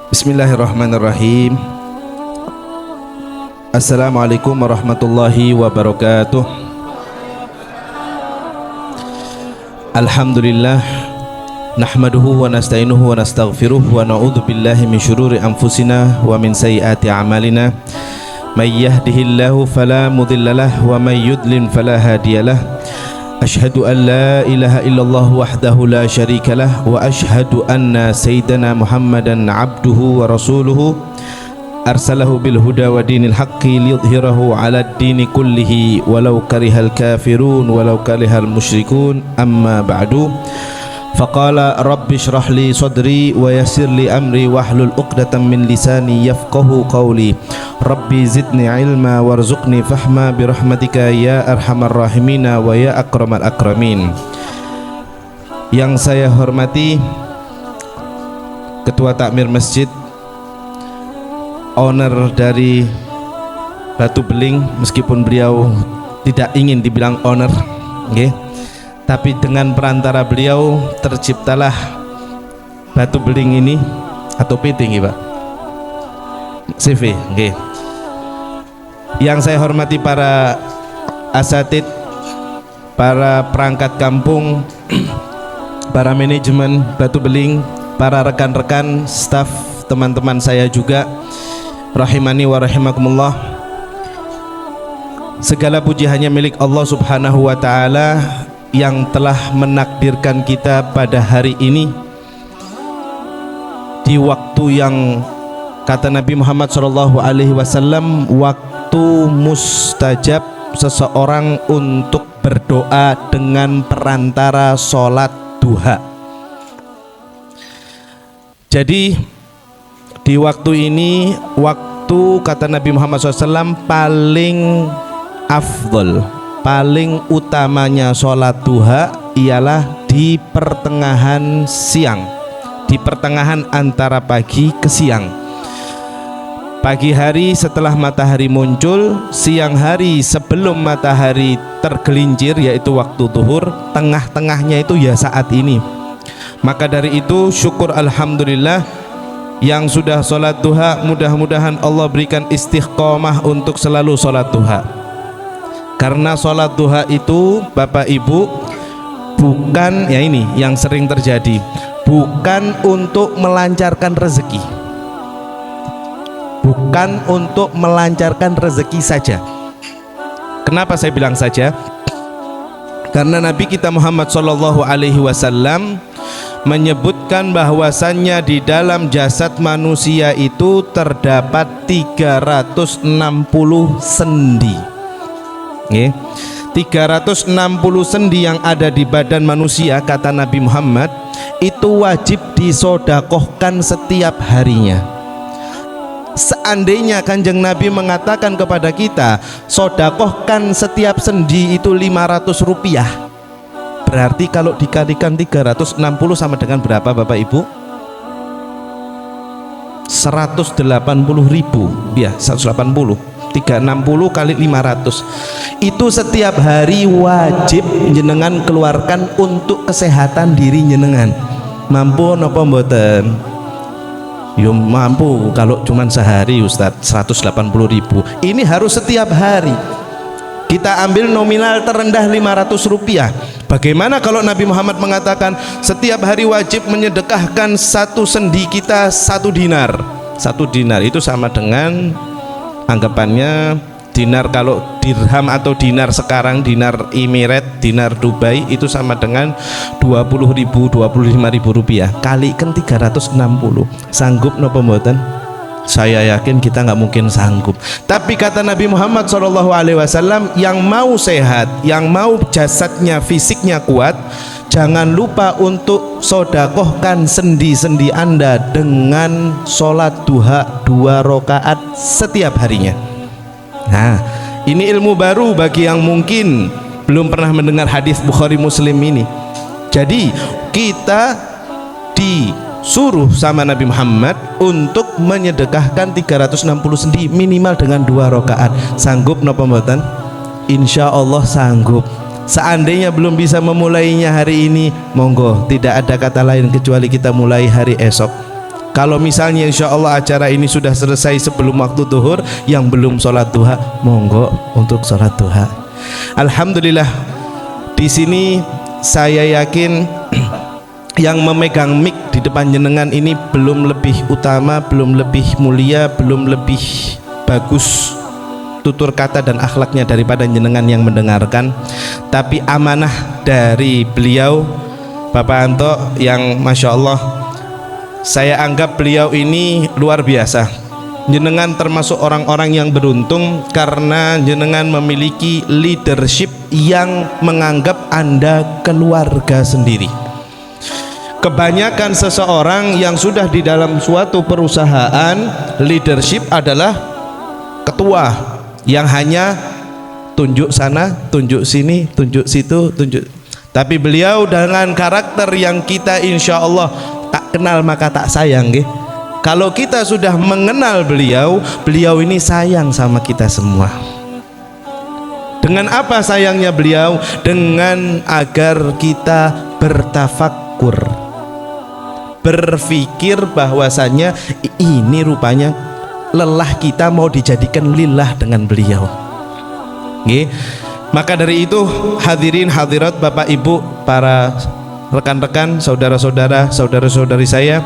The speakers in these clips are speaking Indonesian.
Bismillahirrahmanirrahim. Assalamualaikum warahmatullahi wabarakatuh. Alhamdulillah, nahmaduhu wa nasta'inuhu wa nastaghfiruh wa na'udzu billahi min syururi anfusina wa min sayyiati a'malina. May yahdihillahu fala mudhillalah wa may yudlil fala hadiyalah. Asyhadu an la ilaha illallah wahdahu la syarikalah wa asyhadu anna sayyidana Muhammadan abduhu wa rasuluhu arsalahu bil huda wa dinil haqqi liyudhhirahu ala ad-dini kullihi walau karihal kafirun walau karihal musyrikun. Amma ba'du. Faqala rabbi shrah li sadri wa yassir li amri wahlul 'uqdatam min lisani yafqahu qawli. Rabbi zidni ilma warzuqni fahma birahmatika ya arhamar rahimina wa ya akramal akramin. Yang saya hormati Ketua Takmir Masjid, owner dari Batu Beling, meskipun beliau tidak ingin dibilang owner, okay? Tapi dengan perantara beliau terciptalah Batu Beling ini, atau PT nggih Pak? CV, nggih. Yang saya hormati para asatid, para perangkat kampung, para manajemen Batu Beling, para rekan-rekan, staf, teman-teman saya juga, rahimani wa rahimakumullah. Segala puji hanya milik Allah Subhanahu wa taala yang telah menakdirkan kita pada hari ini di waktu yang kata Nabi Muhammad SAW, waktu mustajab seseorang untuk berdoa dengan perantara sholat duha. Jadi di waktu ini, waktu kata Nabi Muhammad SAW paling afdol, paling utamanya sholat duha ialah di pertengahan siang, di pertengahan antara pagi ke siang. Pagi hari setelah matahari muncul, siang hari sebelum matahari tergelincir, yaitu waktu zuhur, tengah-tengahnya itu ya saat ini. Maka dari itu syukur alhamdulillah yang sudah sholat duha, mudah-mudahan Allah berikan istiqomah untuk selalu sholat duha. Karena sholat duha itu Bapak Ibu bukan, ya ini yang sering terjadi, bukan untuk melancarkan rezeki, bukan untuk melancarkan rezeki saja. Kenapa saya bilang saja? Karena Nabi kita Muhammad SAW menyebutkan bahwasannya di dalam jasad manusia itu terdapat 360 sendi. 360 sendi yang ada di badan manusia, kata Nabi Muhammad, itu wajib disodakohkan setiap harinya. Seandainya Kanjeng Nabi mengatakan kepada kita, sodakohkan setiap sendi itu 500 rupiah, berarti kalau dikalikan 360 sama dengan berapa Bapak Ibu? 180.000, ya 180. 360 kali 500 itu setiap hari wajib jenengan keluarkan untuk kesehatan diri jenengan. Mampu napa mboten? Yo mampu kalau cuman sehari Ustadz, 180.000. Ini harus setiap hari. Kita ambil nominal terendah 500 rupiah. Bagaimana kalau Nabi Muhammad mengatakan setiap hari wajib menyedekahkan satu sendi kita 1 dinar. 1 dinar itu sama dengan, anggapannya dinar, kalau dirham atau dinar sekarang, dinar Emirat, dinar Dubai itu sama dengan 20.000, 25.000 rupiah. Kalikan 360, sanggup napa mboten? Saya yakin kita nggak mungkin sanggup. Tapi kata Nabi Muhammad SAW, yang mau sehat, yang mau jasadnya, fisiknya kuat, jangan lupa untuk sodakohkan sendi-sendi Anda dengan sholat duha 2 rakaat setiap harinya. Nah, ini ilmu baru bagi yang mungkin belum pernah mendengar hadis Bukhari Muslim ini. Jadi kita disuruh sama Nabi Muhammad untuk menyedekahkan 360 sendi minimal dengan 2 rakaat. Sanggup napa mboten? Insya Allah sanggup. Seandainya belum bisa memulainya hari ini, monggo, tidak ada kata lain kecuali kita mulai hari esok. Kalau misalnya insya Allah acara ini sudah selesai sebelum waktu duhur, yang belum sholat duha monggo untuk sholat duha. Alhamdulillah, di sini saya yakin yang memegang mic di depan jenengan ini belum lebih utama, belum lebih mulia, belum lebih bagus tutur kata dan akhlaknya daripada jenengan yang mendengarkan. Tapi amanah dari beliau Bapak Anto yang Masya Allah, saya anggap beliau ini luar biasa. Jenengan termasuk orang-orang yang beruntung karena jenengan memiliki leadership yang menganggap Anda keluarga sendiri. Kebanyakan seseorang yang sudah di dalam suatu perusahaan, leadership adalah ketua yang hanya tunjuk sana, tunjuk sini, tunjuk situ, tunjuk. Tapi beliau dengan karakter yang kita insya Allah tak kenal maka tak sayang, nggih. Kalau kita sudah mengenal beliau, beliau ini sayang sama kita semua. Dengan apa sayangnya beliau? Dengan agar kita bertafakkur, berpikir bahwasannya ini rupanya lelah kita mau dijadikan lillah dengan beliau. Nggih. Maka dari itu hadirin hadirat Bapak Ibu, para rekan-rekan, saudara-saudara, saudara-saudari saya,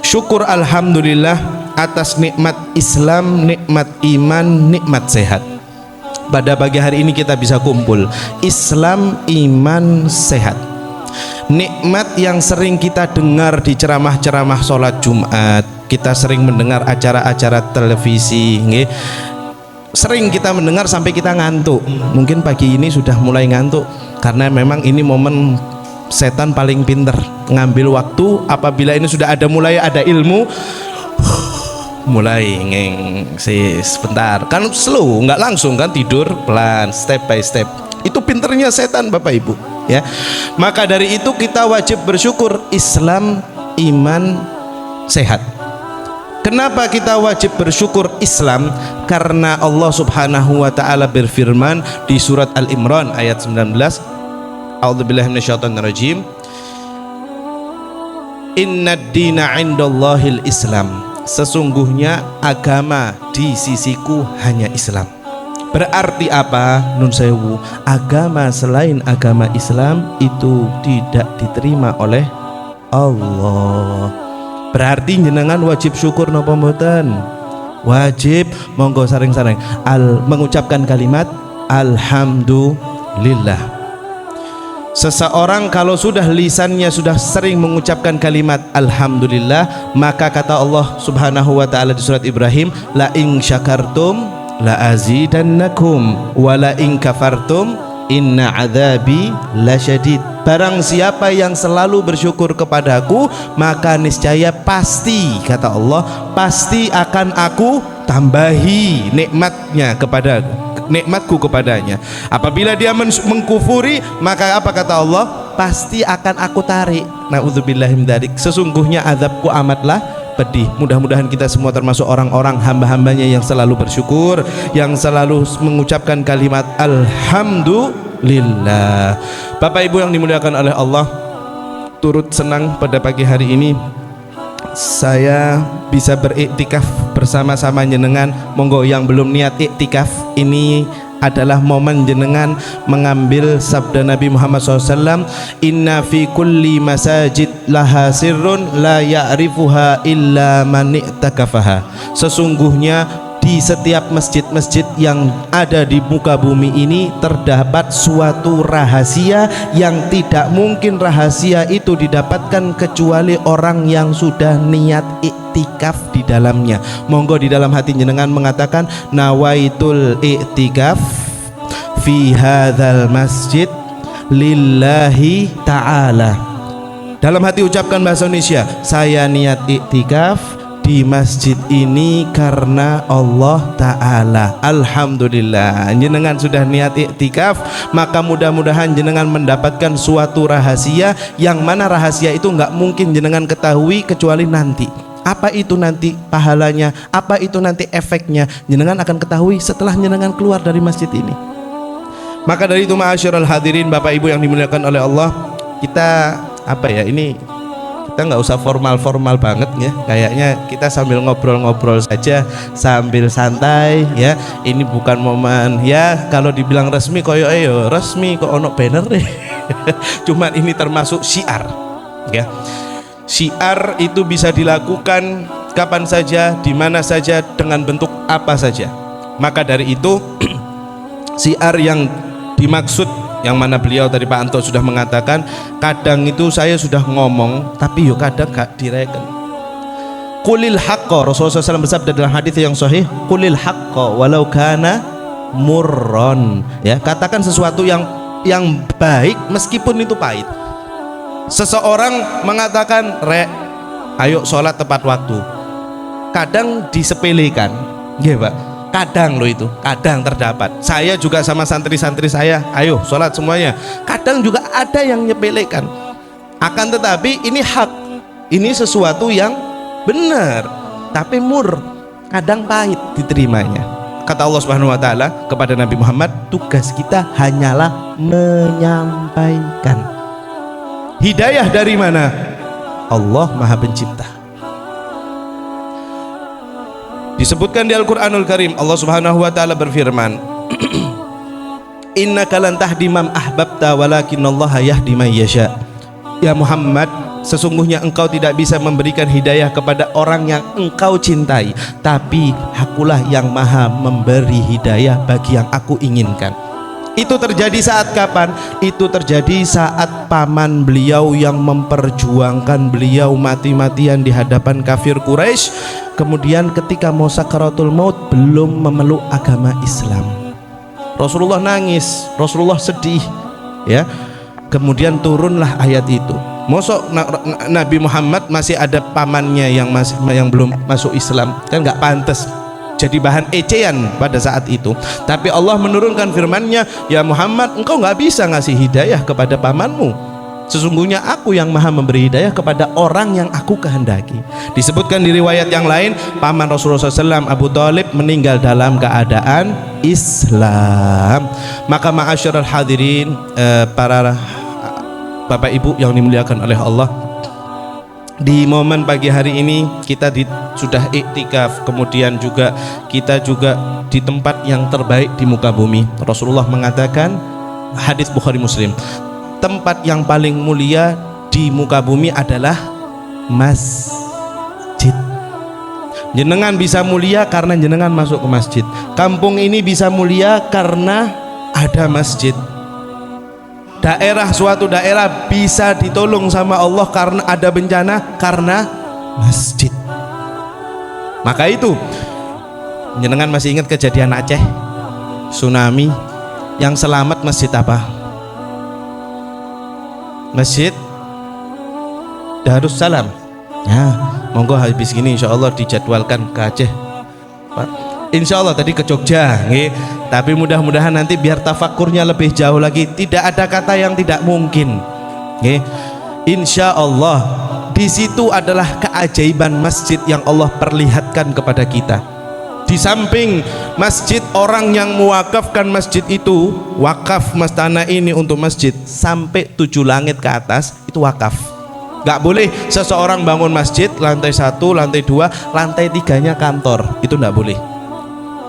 syukur alhamdulillah atas nikmat Islam, nikmat iman, nikmat sehat. Pada pagi hari ini kita bisa kumpul Islam, iman, sehat. Nikmat yang sering kita dengar di ceramah-ceramah sholat Jumat, kita sering mendengar acara-acara televisi, nggih. Sering kita mendengar sampai kita ngantuk. Mungkin pagi ini sudah mulai ngantuk karena memang ini momen setan paling pinter ngambil waktu apabila ini sudah mulai ada ilmu. Mulai sebentar kan, slow, nggak langsung kan, tidur pelan, step by step. Itu pinternya setan Bapak Ibu ya. Maka dari itu kita wajib bersyukur Islam, iman, sehat. Kenapa kita wajib bersyukur Islam? Karena Allah Subhanahu wa taala berfirman di surat Al-Imran ayat 19, A'udzubillahi minasyaitonirrajim. Innad dina 'indallahil Islam. Sesungguhnya agama di sisiku hanya Islam. Berarti apa? Nun sewu, agama selain agama Islam itu tidak diterima oleh Allah. Berarti jenengan wajib syukur napa mboten? Wajib, monggo saring-saring mengucapkan kalimat alhamdulillah. Seseorang kalau sudah lisannya sudah sering mengucapkan kalimat alhamdulillah, maka kata Allah Subhanahu wa taala di surat Ibrahim, la in syakartum la azidannakum wa la in kafartum inna adzabi lasyadid. Barang siapa yang selalu bersyukur kepadaku, maka niscaya pasti, kata Allah, pasti akan aku tambahi nikmatku kepadanya. Apabila dia mengkufuri, maka apa kata Allah? Pasti akan aku tarik. Na'udzubillahi min dzalik. Sesungguhnya azabku amatlah pedih. Mudah-mudahan kita semua termasuk orang-orang hamba-hambanya yang selalu bersyukur, yang selalu mengucapkan kalimat alhamdulillah. Bapak Ibu yang dimuliakan oleh Allah, turut senang pada pagi hari ini saya bisa beriktikaf bersama-sama jenengan. Monggo yang belum niat iktikaf, ini adalah momen jenengan mengambil sabda Nabi Muhammad SAW, inna fi kulli masajid laha sirrun la ya'rifuha illa man i'takafaha. Sesungguhnya di setiap masjid-masjid yang ada di muka bumi ini terdapat suatu rahasia yang tidak mungkin rahasia itu didapatkan kecuali orang yang sudah niat iktikaf di dalamnya. Monggo di dalam hati jenengan mengatakan nawaitul iktikaf fi hadzal masjid lillahi ta'ala. Dalam hati ucapkan bahasa Indonesia, saya niat iktikaf di masjid ini karena Allah Ta'ala. Alhamdulillah, jenengan sudah niat iktikaf, maka mudah-mudahan jenengan mendapatkan suatu rahasia, yang mana rahasia itu nggak mungkin jenengan ketahui kecuali nanti. Apa itu nanti pahalanya, apa itu nanti efeknya, jenengan akan ketahui setelah jenengan keluar dari masjid ini. Maka dari itu ma'asyiral hadirin, Bapak Ibu yang dimuliakan oleh Allah, kita Kita nggak usah formal-formal banget ya. Kayaknya kita sambil ngobrol-ngobrol saja, sambil santai ya. Ini bukan momen ya kalau dibilang resmi koyo ayo resmi kok ono banner deh. Cuman ini termasuk syiar ya. Syiar itu bisa dilakukan kapan saja, di mana saja, dengan bentuk apa saja. Maka dari itu syiar yang dimaksud, yang mana beliau tadi Pak Anto sudah mengatakan, kadang itu saya sudah ngomong tapi yo kadang gak direken. Qulil haqqa, Rasulullah SAW bersabda dalam hadis yang sahih, qulil haqqa walau kana murron, ya, katakan sesuatu yang baik meskipun itu pahit. Seseorang mengatakan, "Rek, ayo sholat tepat waktu." Kadang disepelekan, ya Pak. Kadang loh itu, kadang terdapat. Saya juga sama santri-santri saya, ayo sholat semuanya. Kadang juga ada yang nyepelekan. Akan tetapi ini hak, ini sesuatu yang benar, tapi mur, kadang pahit diterimanya. Kata Allah Subhanahu Wa Taala kepada Nabi Muhammad, tugas kita hanyalah menyampaikan. Hidayah dari mana? Allah Maha Pencipta. Disebutkan di Al-Quranul Karim, Allah Subhanahu Wa Taala berfirman, innaka lan tahdi man ahbabta walakinallaha yahdi man yasha. Ya Muhammad, sesungguhnya engkau tidak bisa memberikan hidayah kepada orang yang engkau cintai, tapi Akulah yang maha memberi hidayah bagi yang aku inginkan. Itu terjadi saat kapan? Itu terjadi saat paman beliau yang memperjuangkan beliau mati-matian di hadapan kafir Quraisy, kemudian ketika mau sakaratul maut belum memeluk agama Islam. Rasulullah nangis, Rasulullah sedih, ya. Kemudian turunlah ayat itu. Mosok Nabi Muhammad masih ada pamannya yang belum masuk Islam, kan nggak pantas jadi bahan ecehan pada saat itu. Tapi Allah menurunkan firman-Nya, ya Muhammad, engkau nggak bisa ngasih hidayah kepada pamanmu. Sesungguhnya aku yang maha memberi hidayah kepada orang yang aku kehendaki. Disebutkan di riwayat yang lain, paman Rasulullah SAW Abu Thalib meninggal dalam keadaan Islam. Maka ma'asyiral hadirin, para bapak ibu yang dimuliakan oleh Allah, di momen pagi hari ini kita sudah iktikaf, kemudian juga kita juga di tempat yang terbaik di muka bumi. Rasulullah mengatakan, hadis Bukhari Muslim, tempat yang paling mulia di muka bumi adalah masjid. Jenengan bisa mulia karena jenengan masuk ke masjid. Kampung ini bisa mulia karena ada masjid. Suatu daerah bisa ditolong sama Allah karena ada bencana, karena masjid. Maka itu, jenengan masih ingat kejadian Aceh tsunami, yang selamat masjid apa? Masjid Darussalam. Ya, monggo habis gini insya Allah dijadwalkan ke Aceh, Pak. Insya Allah tadi ke Jogja, tapi mudah-mudahan nanti biar tafakurnya lebih jauh lagi. Tidak ada kata yang tidak mungkin. Insya Allah di situ adalah keajaiban masjid yang Allah perlihatkan kepada kita. Di samping masjid, orang yang mewakafkan masjid itu, wakaf mas tanah ini untuk masjid sampai 7 langit ke atas, itu wakaf. Gak boleh seseorang bangun masjid lantai 1, lantai 2, lantai 3-nya kantor, itu gak boleh.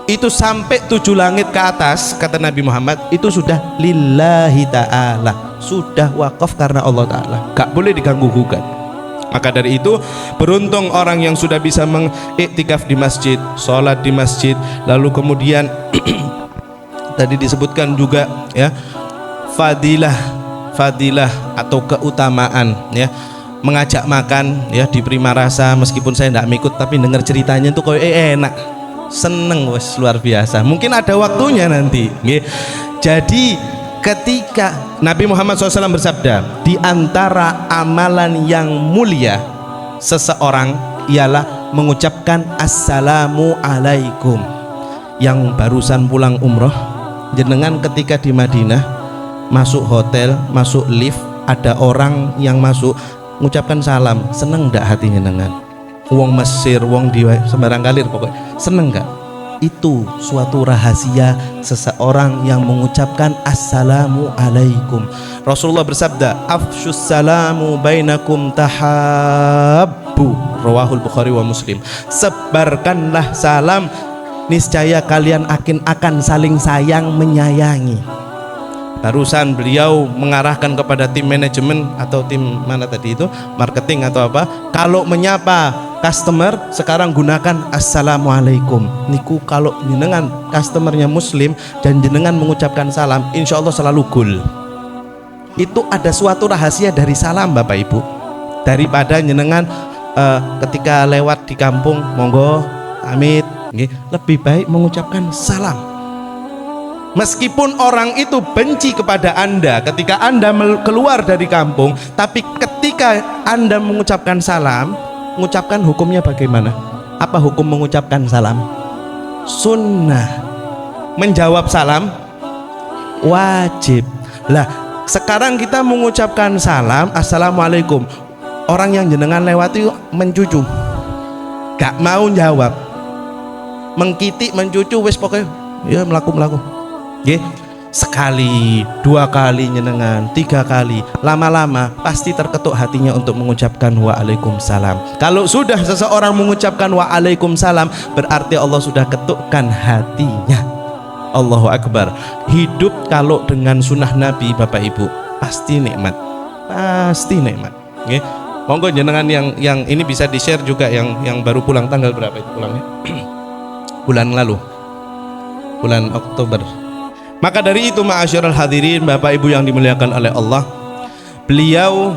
Itu sampai 7 langit ke atas, kata Nabi Muhammad, itu sudah lillahi ta'ala, sudah wakaf karena Allah Ta'ala, gak boleh diganggu gugat. Maka dari itu beruntung orang yang sudah bisa mengiktikaf di masjid, sholat di masjid, lalu kemudian tadi disebutkan juga ya fadilah atau keutamaan ya, mengajak makan ya di Prima Rasa. Meskipun saya tidak ikut tapi dengar ceritanya itu kok enak, seneng, wes luar biasa. Mungkin ada waktunya nanti. Jadi ketika Nabi Muhammad SAW bersabda, di antara amalan yang mulia seseorang ialah mengucapkan assalamu alaikum. Yang barusan pulang umroh, jenengan ketika di Madinah masuk hotel, masuk lift, ada orang yang masuk mengucapkan salam, seneng ndak hatinya jenengan? Wong Mesir, wong di sembarang kalir pokoknya, seneng nggak? itu suatu rahasia seseorang yang mengucapkan assalamualaikum. Rasulullah bersabda, afshus salamu bainakum tahabbu, rawahul Bukhari wa Muslim. Sebarkanlah salam, niscaya kalian akan saling sayang menyayangi. Barusan beliau mengarahkan kepada tim manajemen atau tim mana tadi itu, marketing atau apa, kalau menyapa customer sekarang gunakan assalamualaikum. Niku kalau jenengan customernya muslim dan jenengan mengucapkan salam, insya Allah selalu gol. Itu ada suatu rahasia dari salam Bapak Ibu. Daripada jenengan ketika lewat di kampung, monggo amit, lebih baik mengucapkan salam. Meskipun orang itu benci kepada Anda ketika Anda keluar dari kampung, tapi ketika Anda mengucapkan salam, mengucapkan hukumnya bagaimana? Apa hukum mengucapkan salam? Sunnah. Menjawab salam wajib. Lah, sekarang kita mengucapkan salam assalamualaikum, orang yang jenengan lewati mencucu, gak mau jawab, mengkitik mencucu, wis pokoknya ya melaku. Sekali, dua kali nyenengan, tiga kali, lama-lama pasti terketuk hatinya untuk mengucapkan waalaikumsalam. Kalau sudah seseorang mengucapkan waalaikumsalam, berarti Allah sudah ketukkan hatinya. Allahu Akbar. Hidup kalau dengan sunnah Nabi Bapak Ibu pasti nikmat, pasti nikmat. Monggo jenengan yang ini bisa di share juga, yang baru pulang tanggal berapa itu pulangnya? Bulan lalu, bulan Oktober. Maka dari itu ma'asyiral hadirin, Bapak Ibu yang dimuliakan oleh Allah, beliau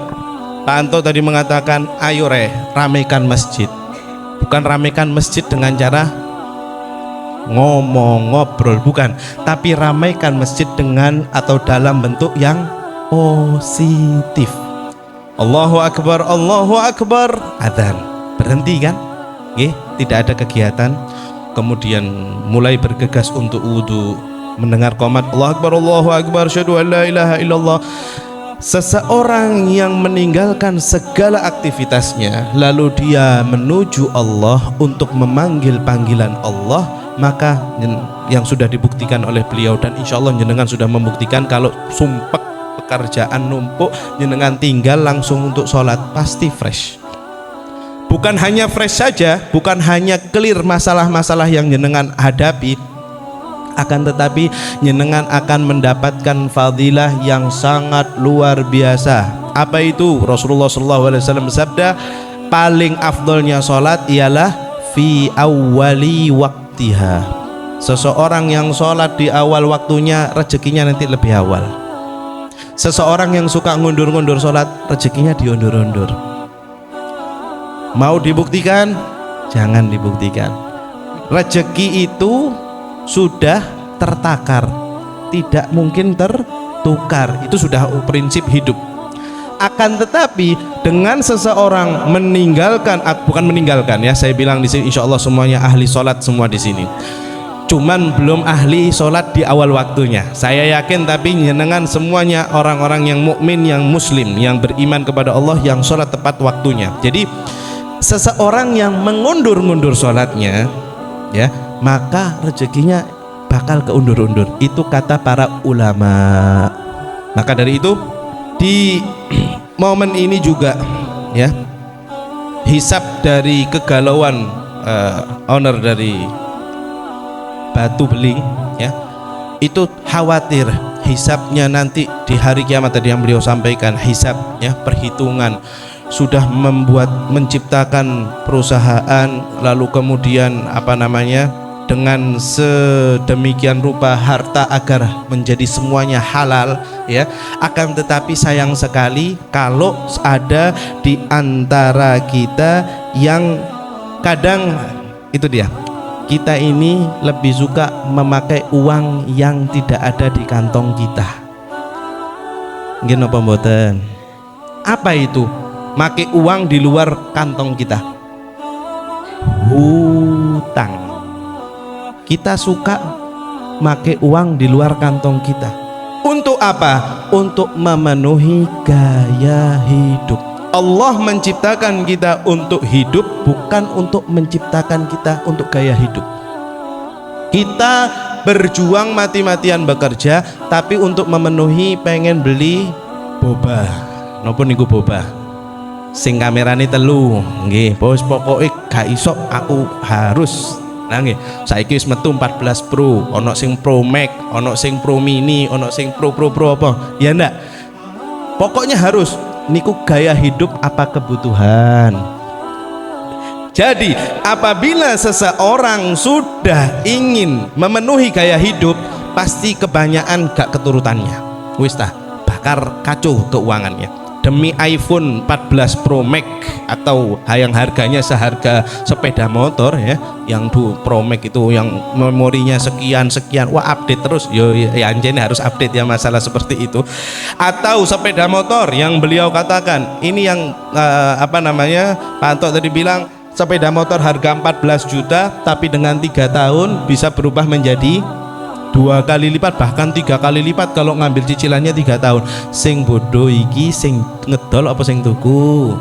Pak Anto tadi mengatakan, ayo ramaikan masjid. Bukan ramaikan masjid dengan cara ngomong, ngobrol, bukan, tapi ramaikan masjid dengan atau dalam bentuk yang positif. Allahu Akbar, Allahu Akbar, adzan, berhenti kan? Tidak ada kegiatan, kemudian mulai bergegas untuk wudu, mendengar qomat Allahu Akbar, syahadu an la ilaha illallah. Seseorang yang meninggalkan segala aktivitasnya lalu dia menuju Allah untuk memanggil panggilan Allah, maka yang sudah dibuktikan oleh beliau, dan insya Allah jenengan sudah membuktikan, kalau sumpek pekerjaan numpuk, jenengan tinggal langsung untuk sholat pasti fresh. Bukan hanya fresh saja, bukan hanya clear masalah-masalah yang jenengan hadapi, akan tetapi jenengan akan mendapatkan fadilah yang sangat luar biasa. Apa itu? Rasulullah SAW bersabda, paling afdolnya sholat ialah fi awwali waktiha. Seseorang yang sholat di awal waktunya, rezekinya nanti lebih awal. Seseorang yang suka ngundur-ngundur sholat, rezekinya diundur-undur. Mau dibuktikan? Jangan dibuktikan. Rezeki itu sudah tertakar, tidak mungkin tertukar. Itu sudah prinsip hidup. Akan tetapi dengan seseorang meninggalkan, bukan meninggalkan ya, saya bilang di sini insya Allah semuanya ahli sholat semua di sini. Cuman belum ahli sholat di awal waktunya. Saya yakin, tapi jenengan semuanya orang-orang yang mukmin, yang muslim, yang beriman kepada Allah, yang sholat tepat waktunya. Jadi seseorang yang mengundur-undur sholatnya, ya, maka rezekinya bakal keundur-undur. Itu kata para ulama. Maka dari itu di momen ini juga ya, hisab dari kegalauan owner dari Batu Beling ya, itu khawatir hisabnya nanti di hari kiamat. Tadi yang beliau sampaikan, hisab ya, perhitungan, sudah menciptakan perusahaan, lalu kemudian dengan sedemikian rupa harta agar menjadi semuanya halal ya. Akan tetapi sayang sekali kalau ada di antara kita yang kadang itu dia, kita ini lebih suka memakai uang yang tidak ada di kantong kita. Nggih napa mboten? Apa itu? Make uang di luar kantong kita. Hutang. Kita suka make uang di luar kantong kita. Untuk apa? Untuk memenuhi gaya hidup. Allah menciptakan kita untuk hidup, bukan untuk menciptakan kita untuk gaya hidup. Kita berjuang mati-matian bekerja, tapi untuk memenuhi pengen beli boba. Napa niku boba? Sing kamerane telu, nggih. Bos pokoke gak iso aku harus. Nah nggih, saiki wis metu 14 Pro, ono sing Pro Max, ono sing Pro Mini, ono sing Pro apa? Ya ndak. Pokoknya harus niku gaya hidup apa kebutuhan. Jadi apabila seseorang sudah ingin memenuhi gaya hidup, pasti kebanyakan gak keturutannya. Wis tah, bakar kacau keuangannya. Demi iPhone 14 Pro Max atau yang harganya seharga sepeda motor ya, yang Pro Max itu yang memorinya sekian, wah update terus, ya anjene harus update ya masalah seperti itu. Atau sepeda motor yang beliau katakan ini yang Pak Anto tadi bilang sepeda motor harga 14 juta tapi dengan 3 tahun bisa berubah menjadi 2 kali lipat bahkan 3 kali lipat kalau ngambil cicilannya 3 tahun. Sing bodoh iki sing ngedol apa sing tuku?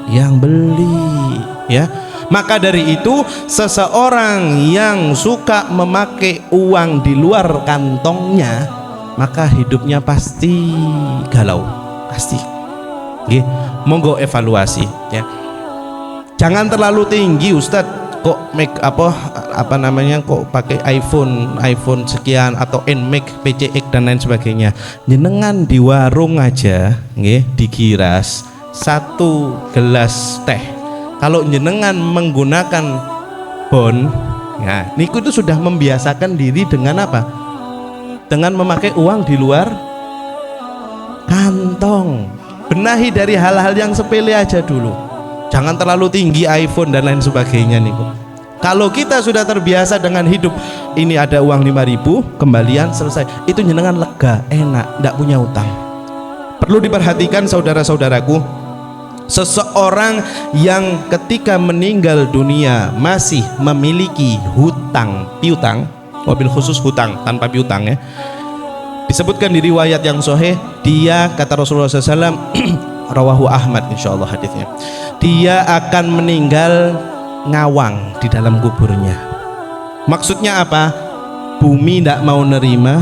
Yang beli ya. Maka dari itu seseorang yang suka memakai uang di luar kantongnya, maka hidupnya pasti galau, pasti. Nggih, monggo evaluasi ya. Jangan terlalu tinggi Ustadz, kok kok pakai iPhone sekian atau NMAX, PCX dan lain sebagainya. Jenengan di warung aja nggih digiras 1 gelas teh. Kalau jenengan menggunakan bon, ya niku itu sudah membiasakan diri dengan apa? Dengan memakai uang di luar kantong. Benahi dari hal-hal yang sepele aja dulu. Jangan terlalu tinggi iPhone dan lain sebagainya nih. Kalau kita sudah terbiasa dengan hidup ini ada uang 5.000 kembalian selesai, itu jenengan lega, enak, tidak punya utang. Perlu diperhatikan saudara-saudaraku, seseorang yang ketika meninggal dunia masih memiliki hutang piutang, mobil khusus hutang tanpa piutang ya, disebutkan di riwayat yang sahih, dia kata Rasulullah SAW rawahu Ahmad insyaallah hadisnya, dia akan meninggal ngawang di dalam kuburnya. Maksudnya apa? Bumi tidak mau nerima,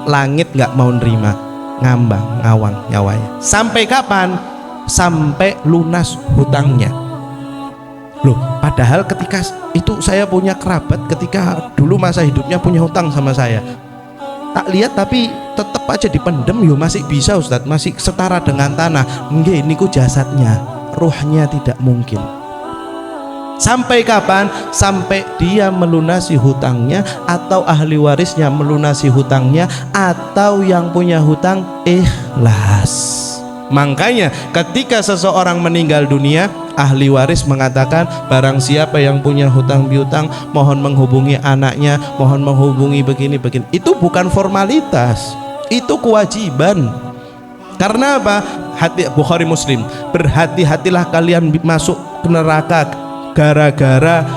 langit nggak mau nerima, ngambang ngawang nyawanya. Sampai kapan? Sampai lunas hutangnya. Loh, padahal ketika itu saya punya kerabat ketika dulu masa hidupnya punya hutang sama saya, tak lihat tapi tetap aja dipendem, yo masih bisa Ustadz, masih setara dengan tanah. Nggih, niku jasadnya, ruhnya tidak mungkin. Sampai kapan? Sampai dia melunasi hutangnya, atau ahli warisnya melunasi hutangnya, atau yang punya hutang ikhlas. Makanya ketika seseorang meninggal dunia, ahli waris mengatakan barang siapa yang punya hutang piutang mohon menghubungi anaknya, mohon menghubungi begini. Itu bukan formalitas, itu kewajiban. Karena apa? Hati Bukhari Muslim, berhati-hatilah kalian masuk ke neraka gara-gara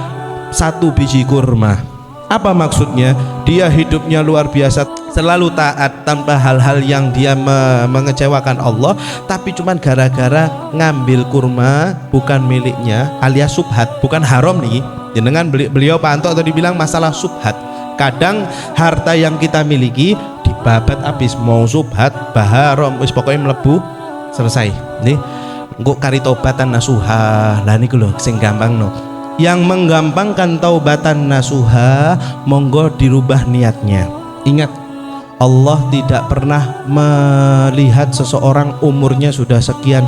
1 biji kurma. Apa maksudnya? Dia hidupnya luar biasa, selalu taat tanpa hal-hal yang dia mengecewakan Allah, tapi cuman gara-gara ngambil kurma bukan miliknya alias subhat, bukan haram nih. Jenengan beliau Pak Anto tadi bilang masalah subhat. Kadang harta yang kita miliki dibabat habis, mau subhat baharom wis pokoknya melebu selesai nih. Engko kari taubatan nasuha lah niku lho sing gampang no. Yang menggampangkan taubatan nasuha monggo dirubah niatnya. Ingat, Allah tidak pernah melihat seseorang umurnya sudah sekian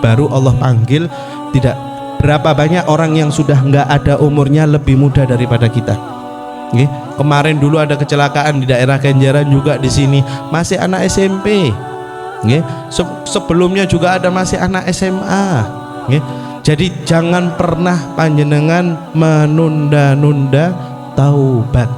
baru Allah panggil. Tidak. Berapa banyak orang yang sudah nggak ada umurnya lebih muda daripada kita. Nggih, kemarin dulu ada kecelakaan di daerah Kenjeran juga di sini, masih anak SMP. Nggih, sebelumnya juga ada masih anak SMA. Nggih. Jadi jangan pernah panjenengan menunda-nunda taubat.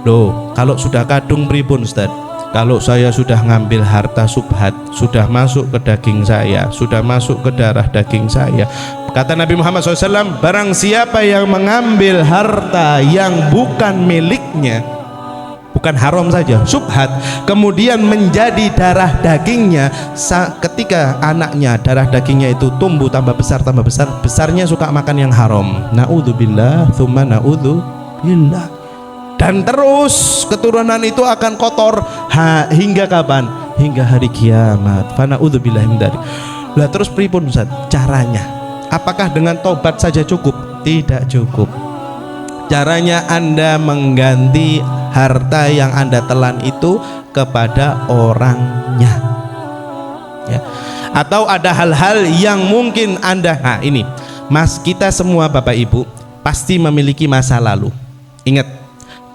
Loh, kalau sudah kadung pripun Ustaz? Kalau saya sudah ngambil harta subhat, sudah masuk ke daging saya, sudah masuk ke darah daging saya. Kata Nabi Muhammad SAW, barang siapa yang mengambil harta yang bukan miliknya, bukan haram saja, subhat, kemudian menjadi darah dagingnya, ketika anaknya darah dagingnya itu tumbuh tambah besar, besarnya suka makan yang haram. Naudzubillah, tsumma naudzubillah. dan terus keturunan itu akan kotor hingga kapan? Hingga hari kiamat. Fa na'udzubillahi min dzalik. Lah terus pripun Ustaz caranya? Apakah dengan tobat saja cukup? Tidak cukup. Caranya Anda mengganti harta yang Anda telan itu kepada orangnya, ya. Atau ada hal-hal yang mungkin Anda, nah ini Mas, kita semua Bapak Ibu pasti memiliki masa lalu. Ingat,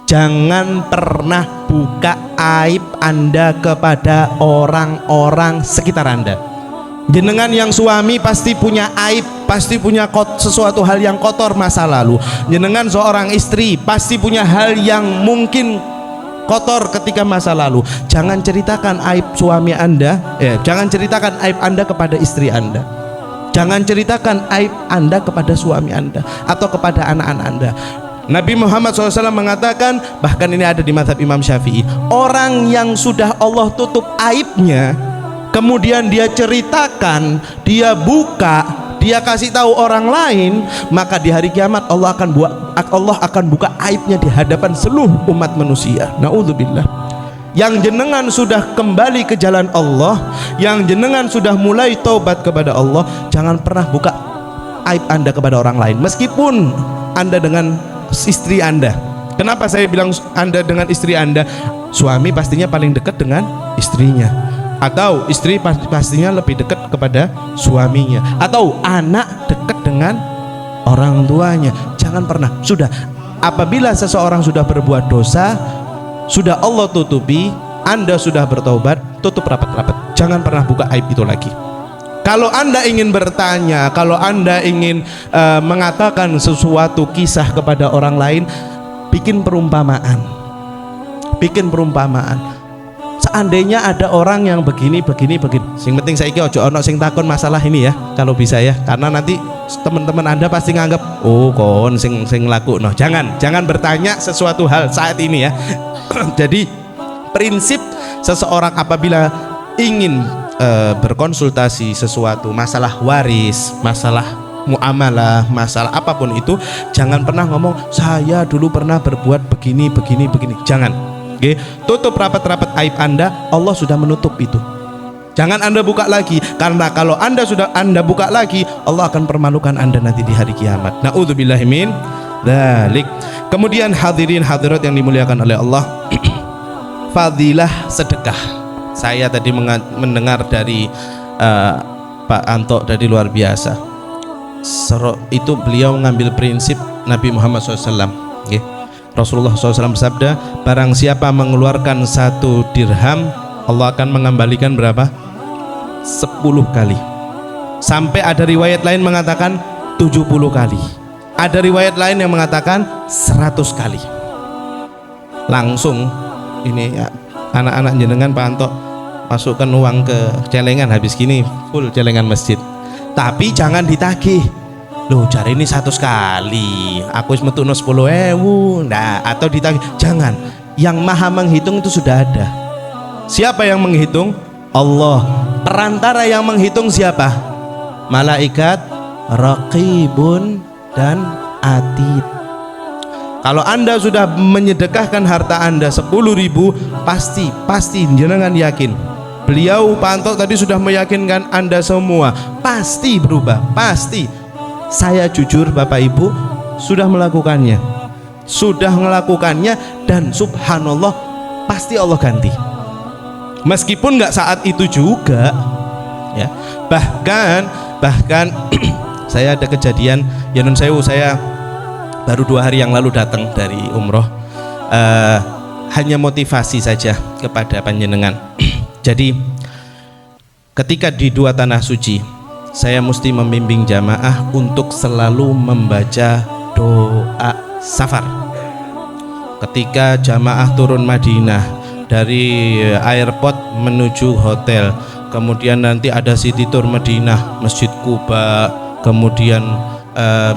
jangan pernah buka aib Anda kepada orang-orang sekitar Anda. Jenengan yang suami pasti punya aib, pasti punya sesuatu hal yang kotor masa lalu. Jenengan seorang istri pasti punya hal yang mungkin kotor ketika masa lalu. Jangan ceritakan aib suami Anda, jangan ceritakan aib Anda kepada istri Anda. Jangan ceritakan aib Anda kepada suami Anda atau kepada anak-anak Anda. Nabi Muhammad SAW mengatakan, bahkan ini ada di mazhab Imam Syafi'i, orang yang sudah Allah tutup aibnya, kemudian dia ceritakan, dia buka, dia kasih tahu orang lain, maka di hari kiamat Allah akan buka aibnya di hadapan seluruh umat manusia. Na'udzubillah. Yang jenengan sudah kembali ke jalan Allah, yang jenengan sudah mulai taubat kepada Allah, jangan pernah buka aib Anda kepada orang lain, meskipun Anda dengan istri Anda. Kenapa saya bilang Anda dengan istri Anda? Suami pastinya paling dekat dengan istrinya, atau istri pastinya lebih dekat kepada suaminya, atau anak dekat dengan orang tuanya. Jangan pernah, sudah apabila seseorang sudah berbuat dosa, sudah Allah tutupi, Anda sudah bertobat, tutup rapat-rapat, jangan pernah buka aib itu lagi. Kalau Anda ingin bertanya, kalau Anda ingin mengatakan sesuatu kisah kepada orang lain, bikin perumpamaan. Seandainya ada orang yang begini. Sing penting saiki ojo ono sing takon masalah ini ya, kalau bisa ya, karena nanti teman-teman Anda pasti nganggap, oh kon sing laku. No, jangan bertanya sesuatu hal saat ini ya. Jadi prinsip seseorang apabila ingin berkonsultasi sesuatu, masalah waris, masalah muamalah, masalah apapun itu, jangan pernah ngomong saya dulu pernah berbuat begini. Jangan. Oke, tutup rapat-rapat aib Anda, Allah sudah menutup itu. Jangan Anda buka lagi, karena kalau Anda buka lagi, Allah akan permalukan Anda nanti di hari kiamat. Na'udzubillahi min dzalik. Kemudian hadirin hadirat yang dimuliakan oleh Allah, fadilah sedekah. Saya tadi mendengar dari Pak Anto dari luar biasa. Itu beliau mengambil prinsip Nabi Muhammad SAW. Okay. Rasulullah SAW bersabda, barang siapa mengeluarkan 1 dirham, Allah akan mengembalikan berapa? 10 kali. Sampai ada riwayat lain mengatakan 70 kali. Ada riwayat lain yang mengatakan 100 kali. Langsung ini ya, anak-anak jenengan Pak Anto masukkan uang ke celengan, habis gini full celengan masjid. Tapi jangan ditagih. Loh, cari ini 100 kali, aku wis metukno 10.000. Nah, atau ditagih. Jangan. Yang maha menghitung itu sudah ada. Siapa yang menghitung? Allah. Perantara yang menghitung siapa? Malaikat raqibun dan atid. Kalau Anda sudah menyedekahkan harta Anda 10.000, pasti jenengan yakin, beliau Pak Anto tadi sudah meyakinkan Anda semua, pasti berubah, pasti. Saya jujur Bapak Ibu sudah melakukannya, dan subhanallah pasti Allah ganti. Meskipun nggak saat itu juga ya, bahkan saya ada kejadian ya, nun sewu, saya baru 2 hari yang lalu datang dari umroh, hanya motivasi saja kepada panjenengan. Jadi ketika di 2 tanah suci, saya mesti membimbing jamaah untuk selalu membaca doa safar. Ketika jamaah turun Madinah dari airport menuju hotel, kemudian nanti ada city tour Madinah, Masjid Quba, kemudian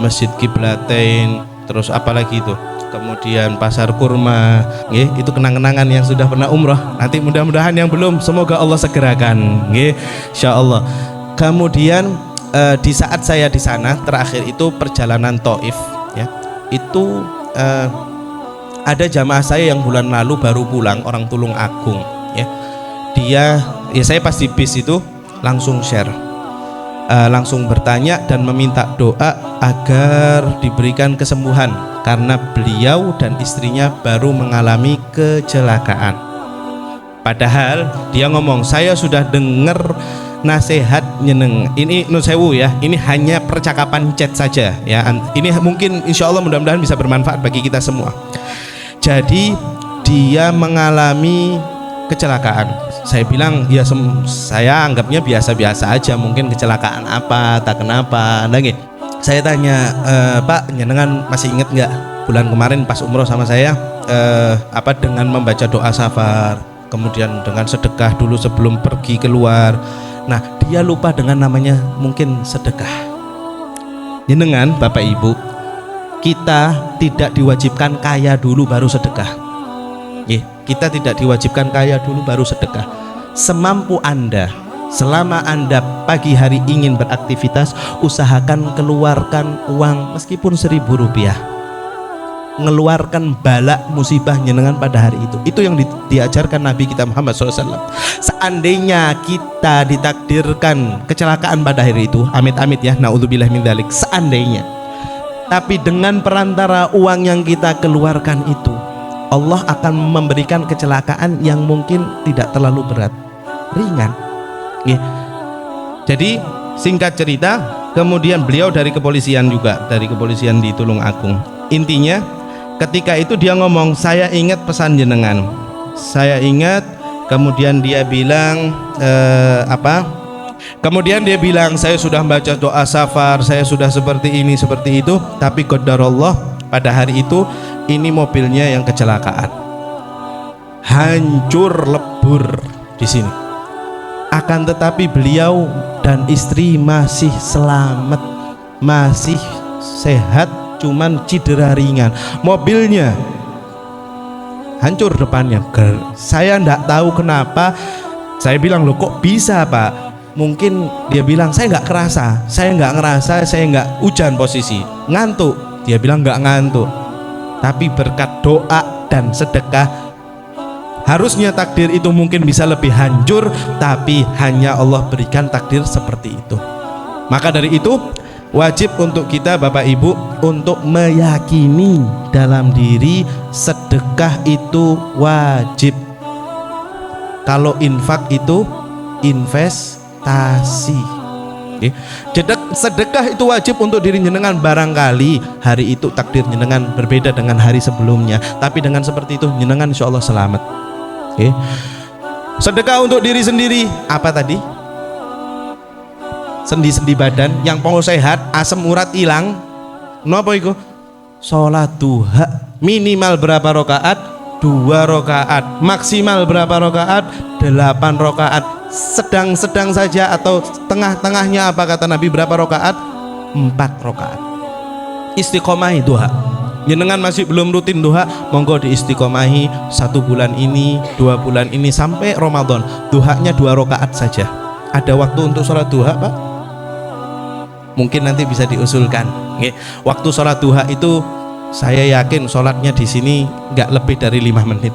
Masjid Qiblatain, terus apalagi itu, kemudian Pasar Kurma, itu kenang-kenangan yang sudah pernah umroh. Nanti mudah-mudahan yang belum, semoga Allah segerakan, insyaallah. Kemudian di saat saya di sana terakhir itu perjalanan Taif, ya, itu Ada jamaah saya yang bulan lalu baru pulang, orang Tulung Agung ya. Dia ya, saya pas di bis itu langsung share, langsung bertanya dan meminta doa agar diberikan kesembuhan karena beliau dan istrinya baru mengalami kecelakaan. Padahal dia ngomong, saya sudah dengar nasihat nyeneng. Ini nun sewu ya, ini hanya percakapan chat saja ya. Ini mungkin insya Allah mudah-mudahan bisa bermanfaat bagi kita semua. Jadi dia mengalami kecelakaan. Saya bilang ya, saya anggapnya biasa-biasa aja, mungkin kecelakaan apa, tak kenapa. Lagi saya tanya, Pak, jenengan masih ingat nggak bulan kemarin pas umroh sama saya, apa dengan membaca doa safar, kemudian dengan sedekah dulu sebelum pergi keluar. Nah, dia lupa dengan namanya mungkin sedekah. Jenengan Bapak Ibu, kita tidak diwajibkan kaya dulu baru sedekah. Kita tidak diwajibkan kaya dulu baru sedekah. Semampu Anda, selama Anda pagi hari ingin beraktivitas, usahakan keluarkan uang meskipun Rp1.000, ngeluarkan bala musibah jenengan pada hari itu. Itu yang diajarkan Nabi kita Muhammad SAW. Seandainya kita ditakdirkan kecelakaan pada hari itu, amit-amit ya, naudzubillah min dzalik, seandainya, tapi dengan perantara uang yang kita keluarkan itu, Allah akan memberikan kecelakaan yang mungkin tidak terlalu berat, ringan. Jadi singkat cerita, kemudian beliau dari kepolisian juga, dari kepolisian di Tulung Agung. Intinya ketika itu dia ngomong, saya ingat pesan jenengan, saya ingat. Kemudian dia bilang kemudian dia bilang, saya sudah baca doa safar, saya sudah seperti ini seperti itu, tapi qadarullah pada hari itu ini mobilnya yang kecelakaan, hancur lebur di sini. Akan tetapi beliau dan istri masih selamat, masih sehat, cuman cedera ringan. Mobilnya hancur depannya. Saya enggak tahu kenapa. Saya bilang, loh kok bisa Pak? Mungkin dia bilang, saya nggak kerasa, saya nggak ngerasa, saya nggak hujan posisi, ngantuk. Dia bilang nggak ngantuk, tapi berkat doa dan sedekah, harusnya takdir itu mungkin bisa lebih hancur, tapi hanya Allah berikan takdir seperti itu. Maka dari itu wajib untuk kita Bapak Ibu untuk meyakini dalam diri sedekah itu wajib. Kalau infak itu investasi. Sedekah itu wajib untuk diri jenengan. Barangkali hari itu takdir jenengan berbeda dengan hari sebelumnya, tapi dengan seperti itu jenengan insya Allah selamat. Sedekah untuk diri sendiri, apa tadi? Sendi-sendi badan yang mau sehat, asam urat hilang. Napa iku? Sholat duha minimal berapa rakaat? 2 rakaat. Maksimal berapa rakaat? 8 rakaat. Sedang-sedang saja atau tengah-tengahnya apa kata Nabi berapa rakaat? 4 rakaat. Istiqomahi duha. Jenengan masih belum rutin duha, monggo diistiqomahi 1 bulan ini, 2 bulan ini sampai Ramadan. Duhanya 2 rakaat saja. Ada waktu untuk sholat duha Pak? Mungkin nanti bisa diusulkan. Waktu sholat duha itu saya yakin sholatnya di sini nggak lebih dari 5 menit.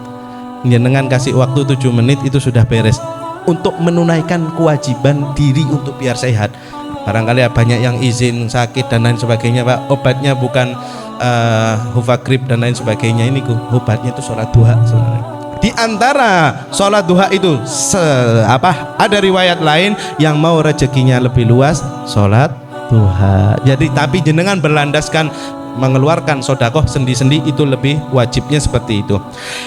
Jenengan kasih waktu 7 menit itu sudah beres untuk menunaikan kewajiban diri untuk biar sehat. Barangkali banyak yang izin sakit dan lain sebagainya Pak, obatnya bukan Hufagrip dan lain sebagainya. Ini obatnya itu sholat duha sebenarnya. Di antara sholat duha itu ada riwayat lain yang mau rezekinya lebih luas, sholat duha. Jadi tapi jenengan berlandaskan mengeluarkan sodakoh sendi-sendi itu lebih wajibnya seperti itu.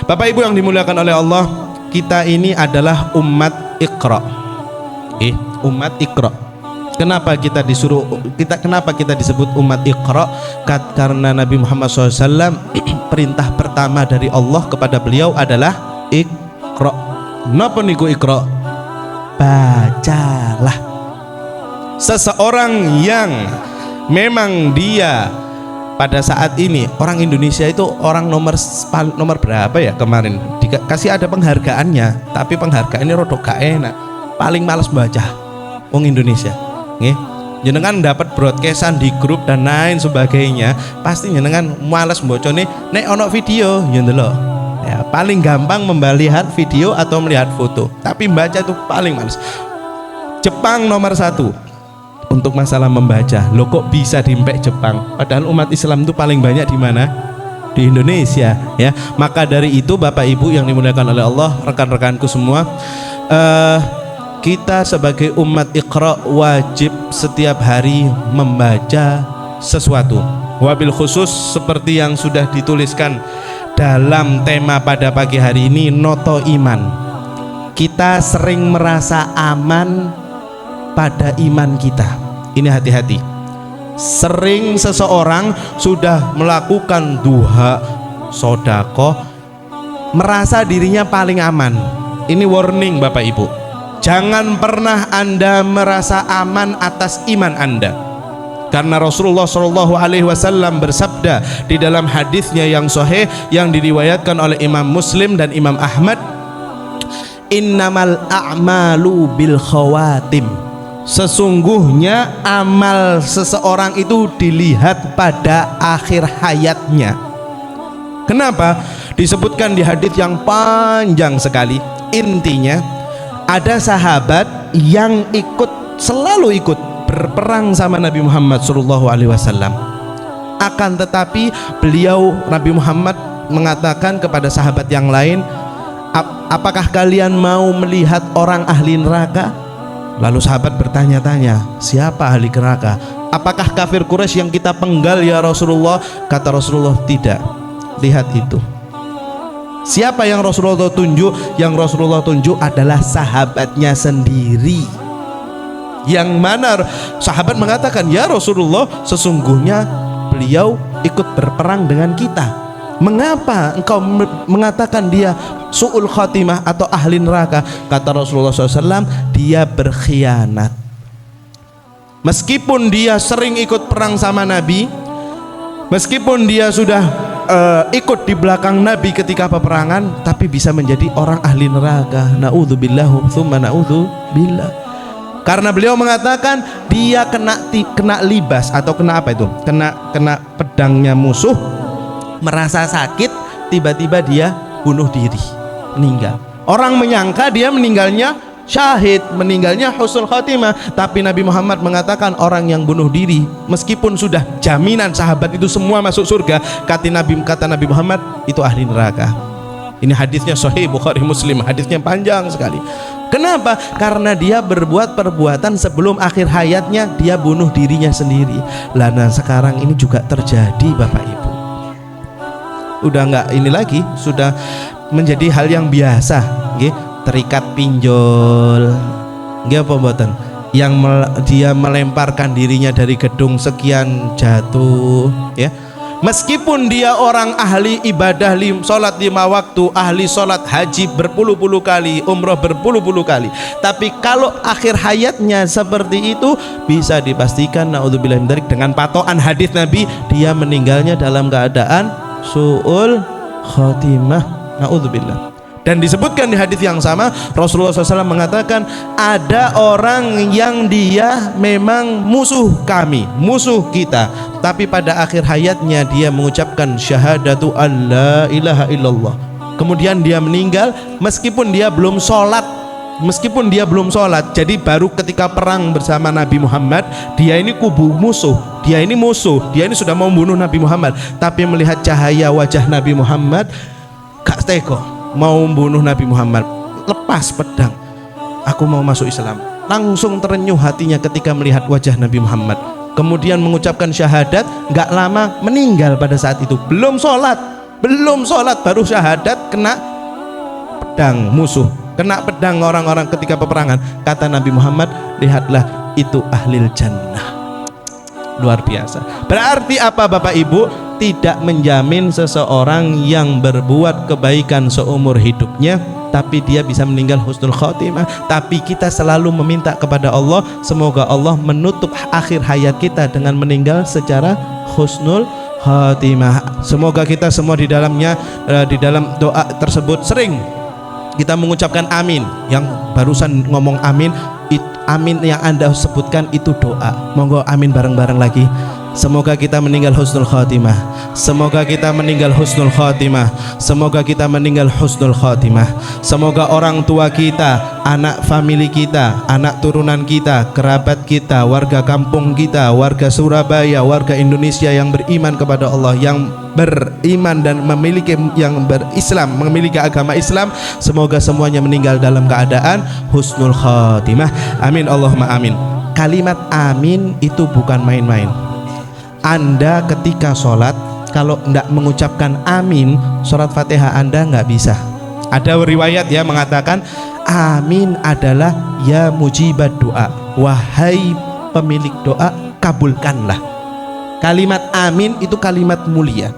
Bapak Ibu yang dimuliakan oleh Allah, kita ini adalah umat Iqra. Umat Iqra. Kenapa kita disebut umat Iqra? Karena Nabi Muhammad SAW perintah pertama dari Allah kepada beliau adalah Iqra. Napa niku Iqra? Bacalah. Seseorang yang memang dia pada saat ini, orang Indonesia itu orang nomor berapa ya kemarin dikasih ada penghargaannya, tapi penghargaannya rodok gak enak, paling males baca wong Indonesia. jenengan dapat broadcastan di grup dan lain sebagainya, pasti jenengan males mbocone nek ono video yo ndelok. Ya, paling gampang melihat video atau melihat foto, tapi membaca itu paling males. Jepang nomor 1 untuk masalah membaca. Loh kok bisa dimpek Jepang? Padahal umat Islam itu paling banyak di mana? Di Indonesia, ya. Maka dari itu Bapak Ibu yang dimuliakan oleh Allah, rekan-rekanku semua, kita sebagai umat Iqra wajib setiap hari membaca sesuatu. Wabil khusus seperti yang sudah dituliskan dalam tema pada pagi hari ini, noto iman. Kita sering merasa aman pada iman kita. Ini hati-hati. Sering seseorang sudah melakukan duha, sodako, merasa dirinya paling aman. Ini warning Bapak Ibu. Jangan pernah Anda merasa aman atas iman Anda. Karena Rasulullah Shallallahu Alaihi Wasallam bersabda di dalam hadisnya yang sahih yang diriwayatkan oleh Imam Muslim dan Imam Ahmad, innamal a'malu bil khawatim. Sesungguhnya amal seseorang itu dilihat pada akhir hayatnya. Kenapa? Disebutkan di hadis yang panjang sekali. Intinya ada sahabat yang selalu ikut berperang sama Nabi Muhammad SAW. Akan tetapi Nabi Muhammad mengatakan kepada sahabat yang lain, apakah kalian mau melihat orang ahli neraka? Lalu sahabat bertanya-tanya, siapa ahli neraka? Apakah kafir Quraisy yang kita penggal ya Rasulullah? Kata Rasulullah, tidak. Lihat itu. Siapa yang Rasulullah tunjuk? Yang Rasulullah tunjuk adalah sahabatnya sendiri. Yang mana sahabat mengatakan, ya Rasulullah, sesungguhnya beliau ikut berperang dengan kita. Mengapa engkau mengatakan dia su'ul khatimah atau ahli neraka? Kata Rasulullah SAW, dia berkhianat. Meskipun dia sering ikut perang sama Nabi, meskipun dia sudah ikut di belakang Nabi ketika peperangan, tapi bisa menjadi orang ahli neraka. Na'udzubillah tsumma na'udzubillah. Karena beliau mengatakan dia kena libas atau kena apa itu? Kena pedangnya musuh, merasa sakit, tiba-tiba dia bunuh diri, meninggal. Orang menyangka dia meninggalnya syahid, meninggalnya husnul khatimah, tapi Nabi Muhammad mengatakan orang yang bunuh diri meskipun sudah jaminan sahabat itu semua masuk surga, kata Nabi Muhammad itu ahli neraka. Ini hadisnya sahih Bukhari Muslim, hadisnya panjang sekali. Kenapa? Karena dia berbuat perbuatan sebelum akhir hayatnya, dia bunuh dirinya sendiri. Nah sekarang ini juga terjadi Bapak Ibu. Udah nggak ini lagi, sudah menjadi hal yang biasa, terikat pinjol, apa mboten? Yang dia melemparkan dirinya dari gedung sekian jatuh, ya. Meskipun dia orang ahli ibadah, sholat 5 waktu, ahli sholat haji berpuluh-puluh kali, umroh berpuluh-puluh kali, tapi kalau akhir hayatnya seperti itu, bisa dipastikan naudzubillah min dzalik, dengan patokan hadis Nabi, dia meninggalnya dalam keadaan su'ul khatimah, naudzubillah. Dan disebutkan di hadis yang sama, Rasulullah SAW mengatakan ada orang yang dia memang musuh kami, musuh kita, tapi pada akhir hayatnya dia mengucapkan syahadatu alla ilaha illallah. Kemudian dia meninggal meskipun dia belum sholat, jadi baru ketika perang bersama Nabi Muhammad, dia ini kubu musuh, dia ini sudah mau membunuh Nabi Muhammad, tapi melihat cahaya wajah Nabi Muhammad, gak tega mau membunuh Nabi Muhammad, lepas pedang, aku mau masuk Islam. Langsung terenyuh hatinya ketika melihat wajah Nabi Muhammad, kemudian mengucapkan syahadat, gak lama meninggal pada saat itu. Belum sholat baru syahadat, kena pedang musuh, kena pedang orang-orang ketika peperangan. Kata Nabi Muhammad, lihatlah itu ahlil jannah. Luar biasa. Berarti apa Bapak Ibu? Tidak menjamin seseorang yang berbuat kebaikan seumur hidupnya tapi dia bisa meninggal husnul khotimah. Tapi kita selalu meminta kepada Allah, semoga Allah menutup akhir hayat kita dengan meninggal secara husnul khotimah. Semoga kita semua di dalam doa tersebut sering kita mengucapkan amin. Yang barusan ngomong amin, amin yang Anda sebutkan itu doa. Monggo amin bareng-bareng lagi. Semoga kita meninggal husnul khotimah. Semoga kita meninggal husnul khotimah. Semoga kita meninggal husnul khotimah. Semoga orang tua kita, anak famili kita, anak turunan kita, kerabat kita, warga kampung kita, warga Surabaya, warga Indonesia yang beriman kepada Allah, yang beriman dan memiliki yang berislam, memiliki agama Islam, semoga semuanya meninggal dalam keadaan husnul khotimah. Amin Allahumma amin. Kalimat amin itu bukan main-main. Anda ketika sholat kalau tidak mengucapkan amin, surat Fatihah Anda nggak bisa. Ada riwayat ya mengatakan amin adalah ya mujibad doa, wahai pemilik doa kabulkanlah. Kalimat amin itu kalimat mulia.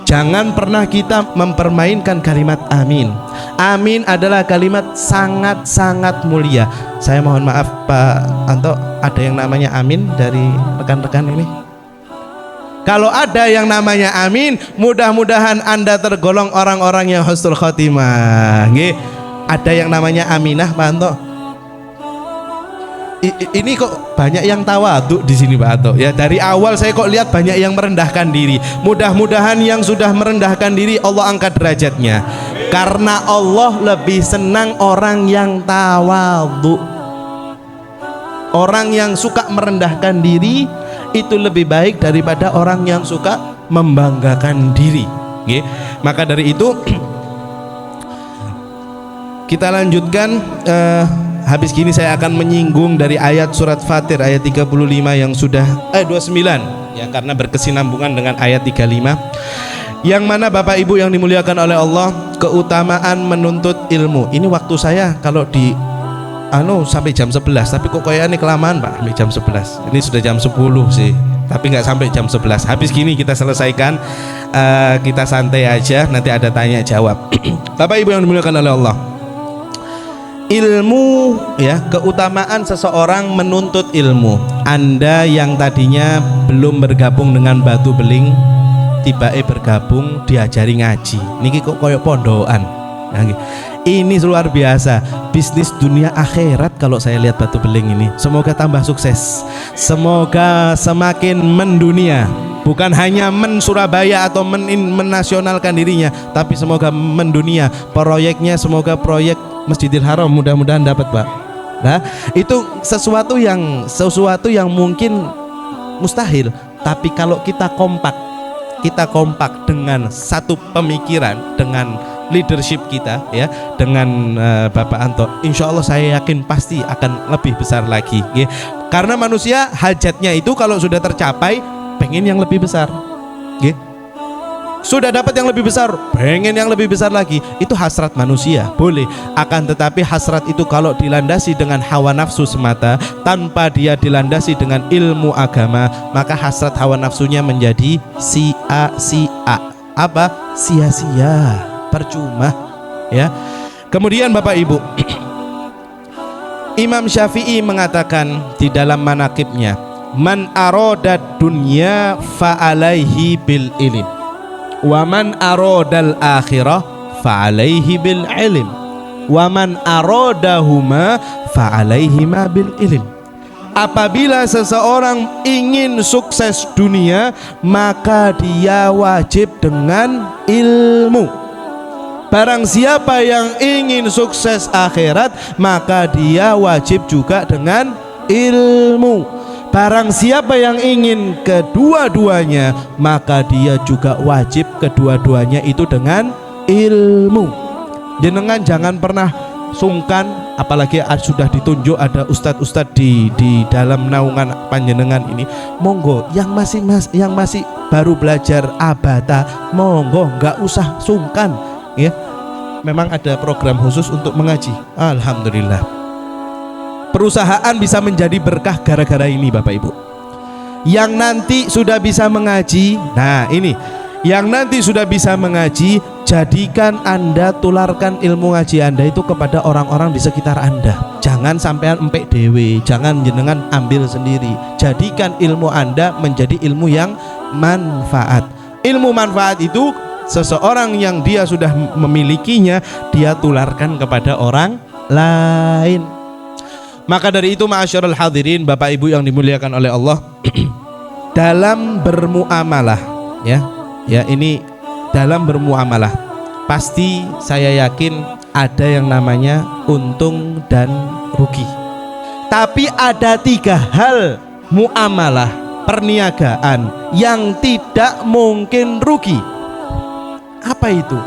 Jangan pernah kita mempermainkan kalimat amin. Amin adalah kalimat sangat-sangat mulia. Saya mohon maaf Pak Anto, ada yang namanya amin dari rekan-rekan ini? Kalau ada yang namanya amin, mudah-mudahan Anda tergolong orang-orang yang husnul khotimah. Nggih. Ada yang namanya aminah Pak Anto? Ini kok banyak yang tawadhu di sini Pak Anto. Ya, dari awal saya kok lihat banyak yang merendahkan diri. Mudah-mudahan yang sudah merendahkan diri Allah angkat derajatnya. Karena Allah lebih senang orang yang tawadhu. Orang yang suka merendahkan diri itu lebih baik daripada orang yang suka membanggakan diri. Oke? Maka dari itu kita lanjutkan. Habis gini saya akan menyinggung dari ayat surat Fatir ayat 35 yang sudah 29 ya, karena berkesinambungan dengan ayat 35 yang mana Bapak Ibu yang dimuliakan oleh Allah, keutamaan menuntut ilmu. Ini waktu saya kalau di sampai jam 11, tapi kok kayaknya kelamaan Pak, sampai jam 11. Ini sudah jam 10 sih, tapi nggak sampai jam 11. Habis gini kita selesaikan, kita santai aja, nanti ada tanya jawab. Bapak Ibu yang dimuliakan oleh Allah, ilmu ya, keutamaan seseorang menuntut ilmu. Anda yang tadinya belum bergabung dengan Batu Beling, tiba-tiba bergabung diajari ngaji. Niki kok koyok pondokan. Ini luar biasa, bisnis dunia akhirat kalau saya lihat Batu Beling ini. Semoga tambah sukses, semoga semakin mendunia, bukan hanya Surabaya atau menasionalkan dirinya, tapi semoga mendunia. Proyeknya semoga proyek Masjidil Haram mudah-mudahan dapat Pak. Nah, itu sesuatu yang mungkin mustahil, tapi kalau kita kompak dengan satu pemikiran, dengan leadership kita ya, dengan Bapak Anto, insya Allah saya yakin pasti akan lebih besar lagi ya. Karena manusia hajatnya itu kalau sudah tercapai pengen yang lebih besar ya. Sudah dapat yang lebih besar, pengen yang lebih besar lagi. Itu hasrat manusia, boleh. Akan tetapi hasrat itu kalau dilandasi dengan hawa nafsu semata, tanpa dia dilandasi dengan ilmu agama, maka hasrat hawa nafsunya menjadi sia-sia. Apa? Sia-sia, percuma ya. Kemudian Bapak Ibu, Imam Syafi'i mengatakan di dalam manaqibnya, man aroda dunya fa'alaihi bil ilm, wa man aradal akhirah fa'alaihi bil ilm, wa man aradahuma fa'alaihima bil ilm. Apabila seseorang ingin sukses dunia, maka dia wajib dengan ilmu. Barang siapa yang ingin sukses akhirat, maka dia wajib juga dengan ilmu. Barang siapa yang ingin kedua-duanya, maka dia juga wajib kedua-duanya itu dengan ilmu. Jenengan jangan pernah sungkan, apalagi sudah ditunjuk ada ustadz-ustadz di dalam naungan panjenengan ini. Monggo yang masih baru belajar abata, monggo nggak usah sungkan ya. Memang ada program khusus untuk mengaji. Alhamdulillah. Perusahaan bisa menjadi berkah gara-gara ini Bapak Ibu. Yang nanti sudah bisa mengaji, nah ini, yang nanti sudah bisa mengaji, jadikan Anda, tularkan ilmu ngaji Anda itu kepada orang-orang di sekitar Anda. Jangan sampean empek dewe, jangan jenengan ambil sendiri. Jadikan ilmu Anda menjadi ilmu yang manfaat. Ilmu manfaat itu seseorang yang dia sudah memilikinya, dia tularkan kepada orang lain. Maka dari itu ma'asyiral hadirin, Bapak Ibu yang dimuliakan oleh Allah, dalam bermuamalah ini dalam bermuamalah pasti saya yakin ada yang namanya untung dan rugi. Tapi ada 3 hal muamalah perniagaan yang tidak mungkin rugi. Apa itu?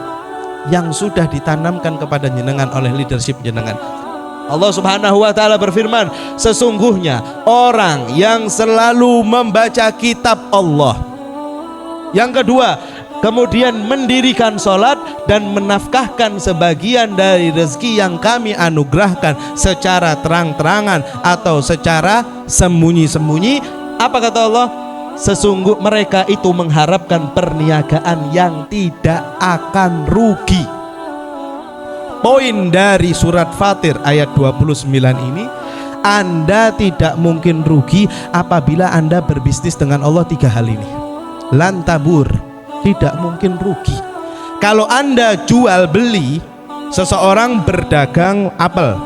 Yang sudah ditanamkan kepada jenengan oleh leadership jenengan. Allah Subhanahu wa taala berfirman, sesungguhnya orang yang selalu membaca kitab Allah. Yang kedua, kemudian mendirikan sholat dan menafkahkan sebagian dari rezeki yang kami anugerahkan secara terang-terangan atau secara sembunyi-sembunyi. Apa kata Allah? Sesungguh mereka itu mengharapkan perniagaan yang tidak akan rugi. Poin dari surat Fatir ayat 29 ini, Anda tidak mungkin rugi apabila Anda berbisnis dengan Allah 3 hal ini. Lantabur, tidak mungkin rugi. Kalau Anda jual beli, seseorang berdagang apel,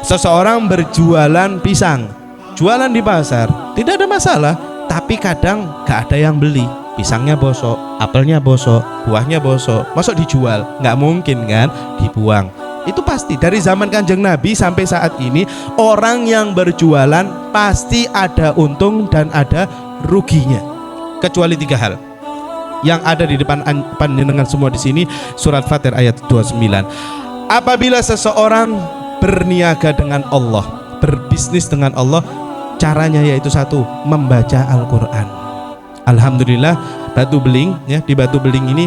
seseorang berjualan pisang, jualan di pasar, tidak ada masalah. Tapi kadang gak ada yang beli, pisangnya bosok, apelnya bosok, buahnya bosok, masuk dijual? Nggak mungkin kan, dibuang. Itu pasti. Dari zaman Kanjeng Nabi sampai saat ini, orang yang berjualan pasti ada untung dan ada ruginya, kecuali 3 hal yang ada di depan panjenengan semua di sini. Surat Fatir ayat 29. Apabila seseorang berniaga dengan Allah, berbisnis dengan Allah, caranya yaitu 1, membaca Al-Quran. Alhamdulillah, Batu Beling di Batu Beling ini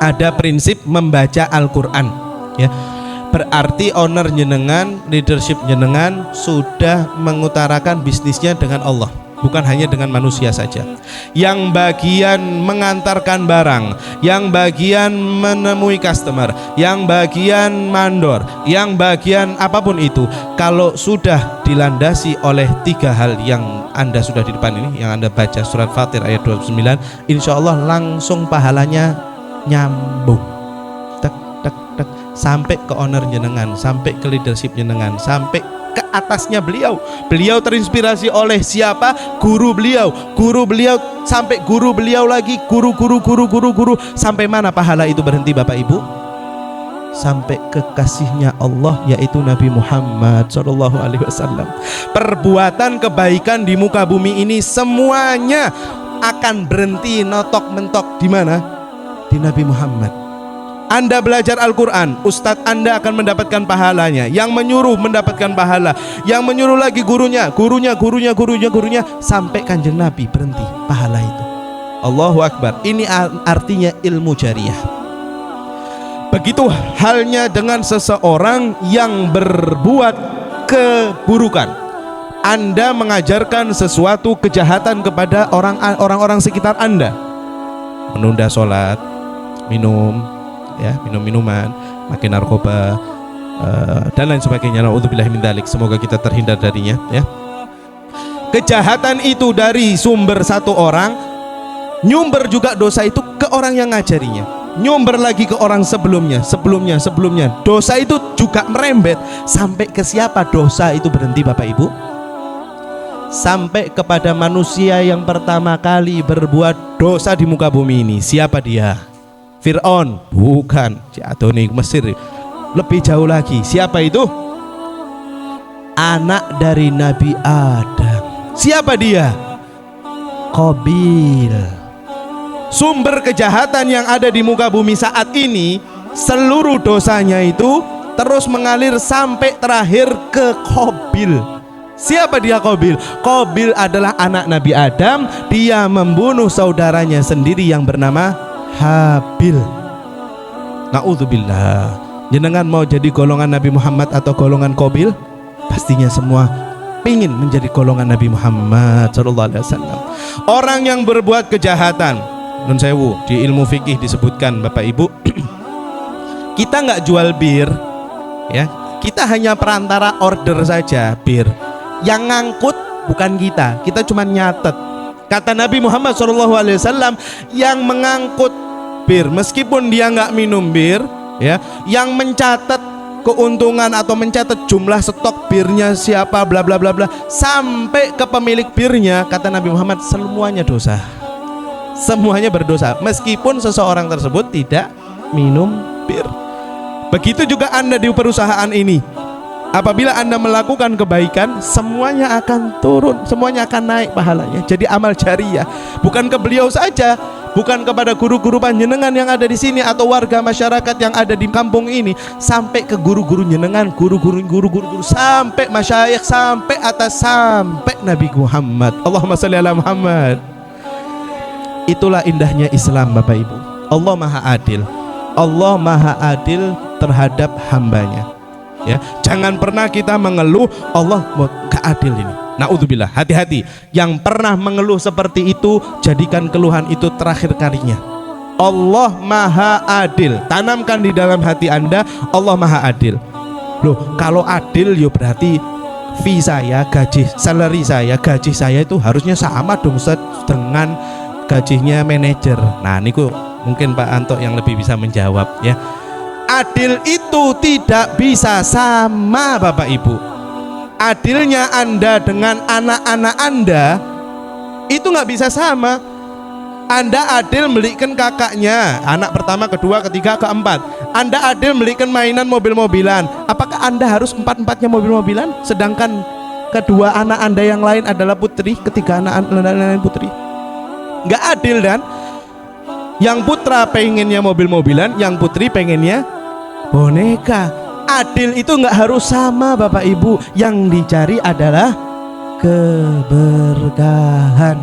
ada prinsip membaca Al-Quran Berarti owner jenengan, leadership jenengan sudah mengutarakan bisnisnya dengan Allah, bukan hanya dengan manusia saja. Yang bagian mengantarkan barang, yang bagian menemui customer, yang bagian mandor, yang bagian apapun itu, kalau sudah dilandasi oleh 3 hal yang Anda sudah di depan ini, yang Anda baca surat Fatir ayat 29, insya Allah langsung pahalanya nyambung, tek tek tek, sampai ke owner jenengan, sampai ke leadership jenengan, sampai ke atasnya beliau. Beliau terinspirasi oleh siapa? Guru beliau sampai guru beliau lagi, guru, sampai mana pahala itu berhenti Bapak Ibu? Sampai kekasihnya Allah, yaitu Nabi Muhammad SAW. Perbuatan kebaikan di muka bumi ini semuanya akan berhenti notok mentok di mana? Di Nabi Muhammad. Anda belajar Al-Quran, ustadz Anda akan mendapatkan pahalanya. Yang menyuruh mendapatkan pahala, yang menyuruh lagi gurunya, sampai Kanjeng Nabi berhenti pahala itu. Allahu Akbar. Ini artinya ilmu jariah. Begitu halnya dengan seseorang yang berbuat keburukan. Anda mengajarkan sesuatu kejahatan kepada orang-orang sekitar Anda, menunda sholat, minum-minuman, makin narkoba, dan lain sebagainya. Na'udzubillahi min dzalik. Semoga kita terhindar darinya, ya. Kejahatan itu dari sumber satu orang, nyumber juga dosa itu ke orang yang ngajarinya, nyumber lagi ke orang sebelumnya. Dosa itu juga merembet sampai ke siapa dosa itu berhenti Bapak Ibu? Sampai kepada manusia yang pertama kali berbuat dosa di muka bumi ini. Siapa dia? Fir'aun? Bukan. Adoni Mesir. Lebih jauh lagi, siapa itu? Anak dari Nabi Adam. Siapa dia? Qabil. Sumber kejahatan yang ada di muka bumi saat ini, seluruh dosanya itu terus mengalir sampai terakhir ke Qabil. Siapa dia Qabil? Qabil adalah anak Nabi Adam. Dia membunuh saudaranya sendiri yang bernama Habil. Na'udzubillah. Jenengan mau jadi golongan Nabi Muhammad atau golongan Qabil? Pastinya semua ingin menjadi golongan Nabi Muhammad SAW. Orang yang berbuat kejahatan, nun sewu, di ilmu fikih disebutkan Bapak Ibu, kita nggak jual bir, ya, kita hanya perantara order saja bir. Yang ngangkut bukan kita cuma nyatet. Kata Nabi Muhammad SAW, yang mengangkut bir, meskipun dia nggak minum bir, ya, yang mencatat keuntungan atau mencatat jumlah stok birnya siapa bla bla bla bla sampai ke pemilik birnya, kata Nabi Muhammad, semuanya dosa. Semuanya berdosa meskipun seseorang tersebut tidak minum bir. Begitu juga Anda di perusahaan ini. Apabila Anda melakukan kebaikan, semuanya akan turun, semuanya akan naik pahalanya. Jadi amal jariah bukan ke beliau saja, bukan kepada guru-guru panjenengan yang ada di sini atau warga masyarakat yang ada di kampung ini, sampai ke guru-guru jenengan, guru-guru sampai masyayikh, sampai atas, sampai Nabi Muhammad. Allahumma shalli ala Muhammad. Itulah indahnya Islam, Bapak Ibu. Allah Maha Adil. Allah Maha Adil terhadap hambanya. Ya, jangan pernah kita mengeluh Allah gak adil ini. Naudzubillah, hati-hati. Yang pernah mengeluh seperti itu, jadikan keluhan itu terakhir kalinya. Allah Maha Adil. Tanamkan di dalam hati Anda, Allah Maha Adil. Loh, kalau adil ya berarti fee saya, gaji, salary saya, gaji saya itu harusnya sama dong Ustaz dengan gajinya manajer. Nah, niku mungkin Pak Anto yang lebih bisa menjawab ya. Adil itu tidak bisa sama, Bapak Ibu. Adilnya Anda dengan anak-anak Anda itu nggak bisa sama. Anda adil belikan kakaknya, anak pertama, kedua, ketiga, keempat. Anda adil belikan mainan mobil-mobilan. Apakah Anda harus empat-empatnya mobil-mobilan? Sedangkan kedua anak Anda yang lain adalah putri, ketiga anak lain putri. Nggak adil dan yang putra pengennya mobil-mobilan, yang putri pengennya boneka. Adil itu nggak harus sama, Bapak Ibu. Yang dicari adalah keberkahan.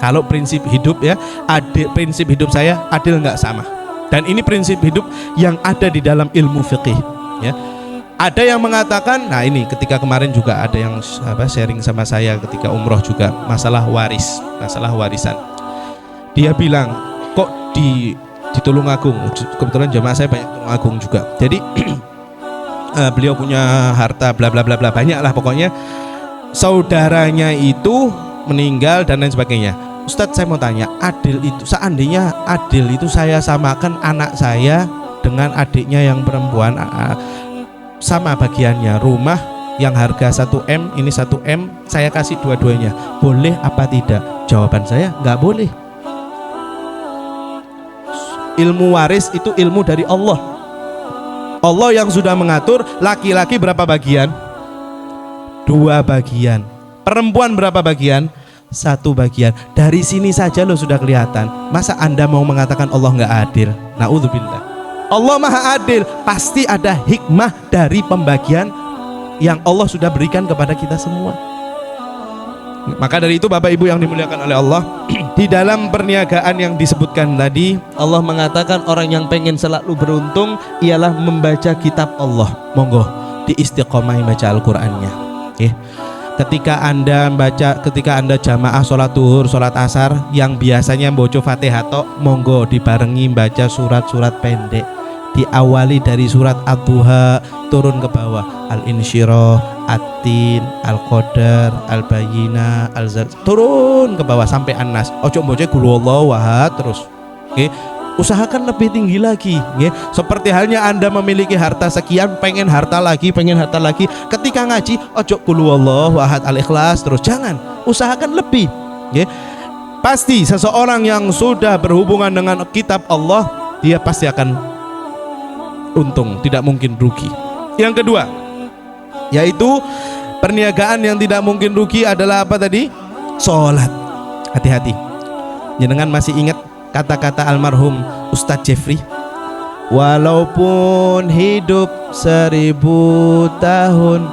Kalau prinsip hidup ya, adil, prinsip hidup saya adil nggak sama. Dan ini prinsip hidup yang ada di dalam ilmu fikih ya. Ada yang mengatakan, nah ini ketika kemarin juga ada yang sharing sama saya ketika umroh juga, masalah waris, masalah warisan. Dia bilang, kok di Tulungagung, kebetulan jamaah saya banyak Tulungagung juga. Jadi beliau punya harta bla bla bla bla, banyak lah pokoknya. Saudaranya itu meninggal dan lain sebagainya. Ustadz, saya mau tanya, adil itu, seandainya adil itu saya samakan anak saya dengan adiknya yang perempuan, sama bagiannya, rumah yang harga 1M, ini 1M, saya kasih dua-duanya, boleh apa tidak? Jawaban saya, nggak boleh. Ilmu waris itu ilmu dari Allah. Allah yang sudah mengatur, laki-laki berapa bagian? 2 bagian. Perempuan berapa bagian? 1 bagian. Dari sini saja lo sudah kelihatan. Masa Anda mau mengatakan Allah nggak adil? Naudzubillah. Allah Maha Adil. Pasti ada hikmah dari pembagian yang Allah sudah berikan kepada kita semua. Maka dari itu Bapak Ibu yang dimuliakan oleh Allah, di dalam perniagaan yang disebutkan tadi, Allah mengatakan orang yang pengen selalu beruntung ialah membaca kitab Allah. Monggo diistiqomahi baca Al-Qur'annya. Ketika Anda jamaah sholat duhur, sholat asar, yang biasanya baca Fatihah tok, monggo dibarengi baca surat-surat pendek. Diawali dari surat Ad-Duha turun ke bawah, Al-Insyirah, At-Tin, Al-Qadar, Al-Bayyinah, Al-Zar, turun ke bawah sampai An-Nas. Ojo baca qul huwallahu ahad terus. Usahakan lebih tinggi lagi, seperti halnya Anda memiliki harta sekian, pengen harta lagi. Ketika ngaji, ojo qul huwallahu ahad, Al-Ikhlas terus, jangan, usahakan lebih. Pasti seseorang yang sudah berhubungan dengan kitab Allah, dia pasti akan untung, tidak mungkin rugi. Yang kedua, yaitu perniagaan yang tidak mungkin rugi adalah apa tadi? Sholat. Hati-hati. Jenengan masih ingat kata-kata almarhum Ustadz Jeffrey? Walaupun hidup 1000 tahun,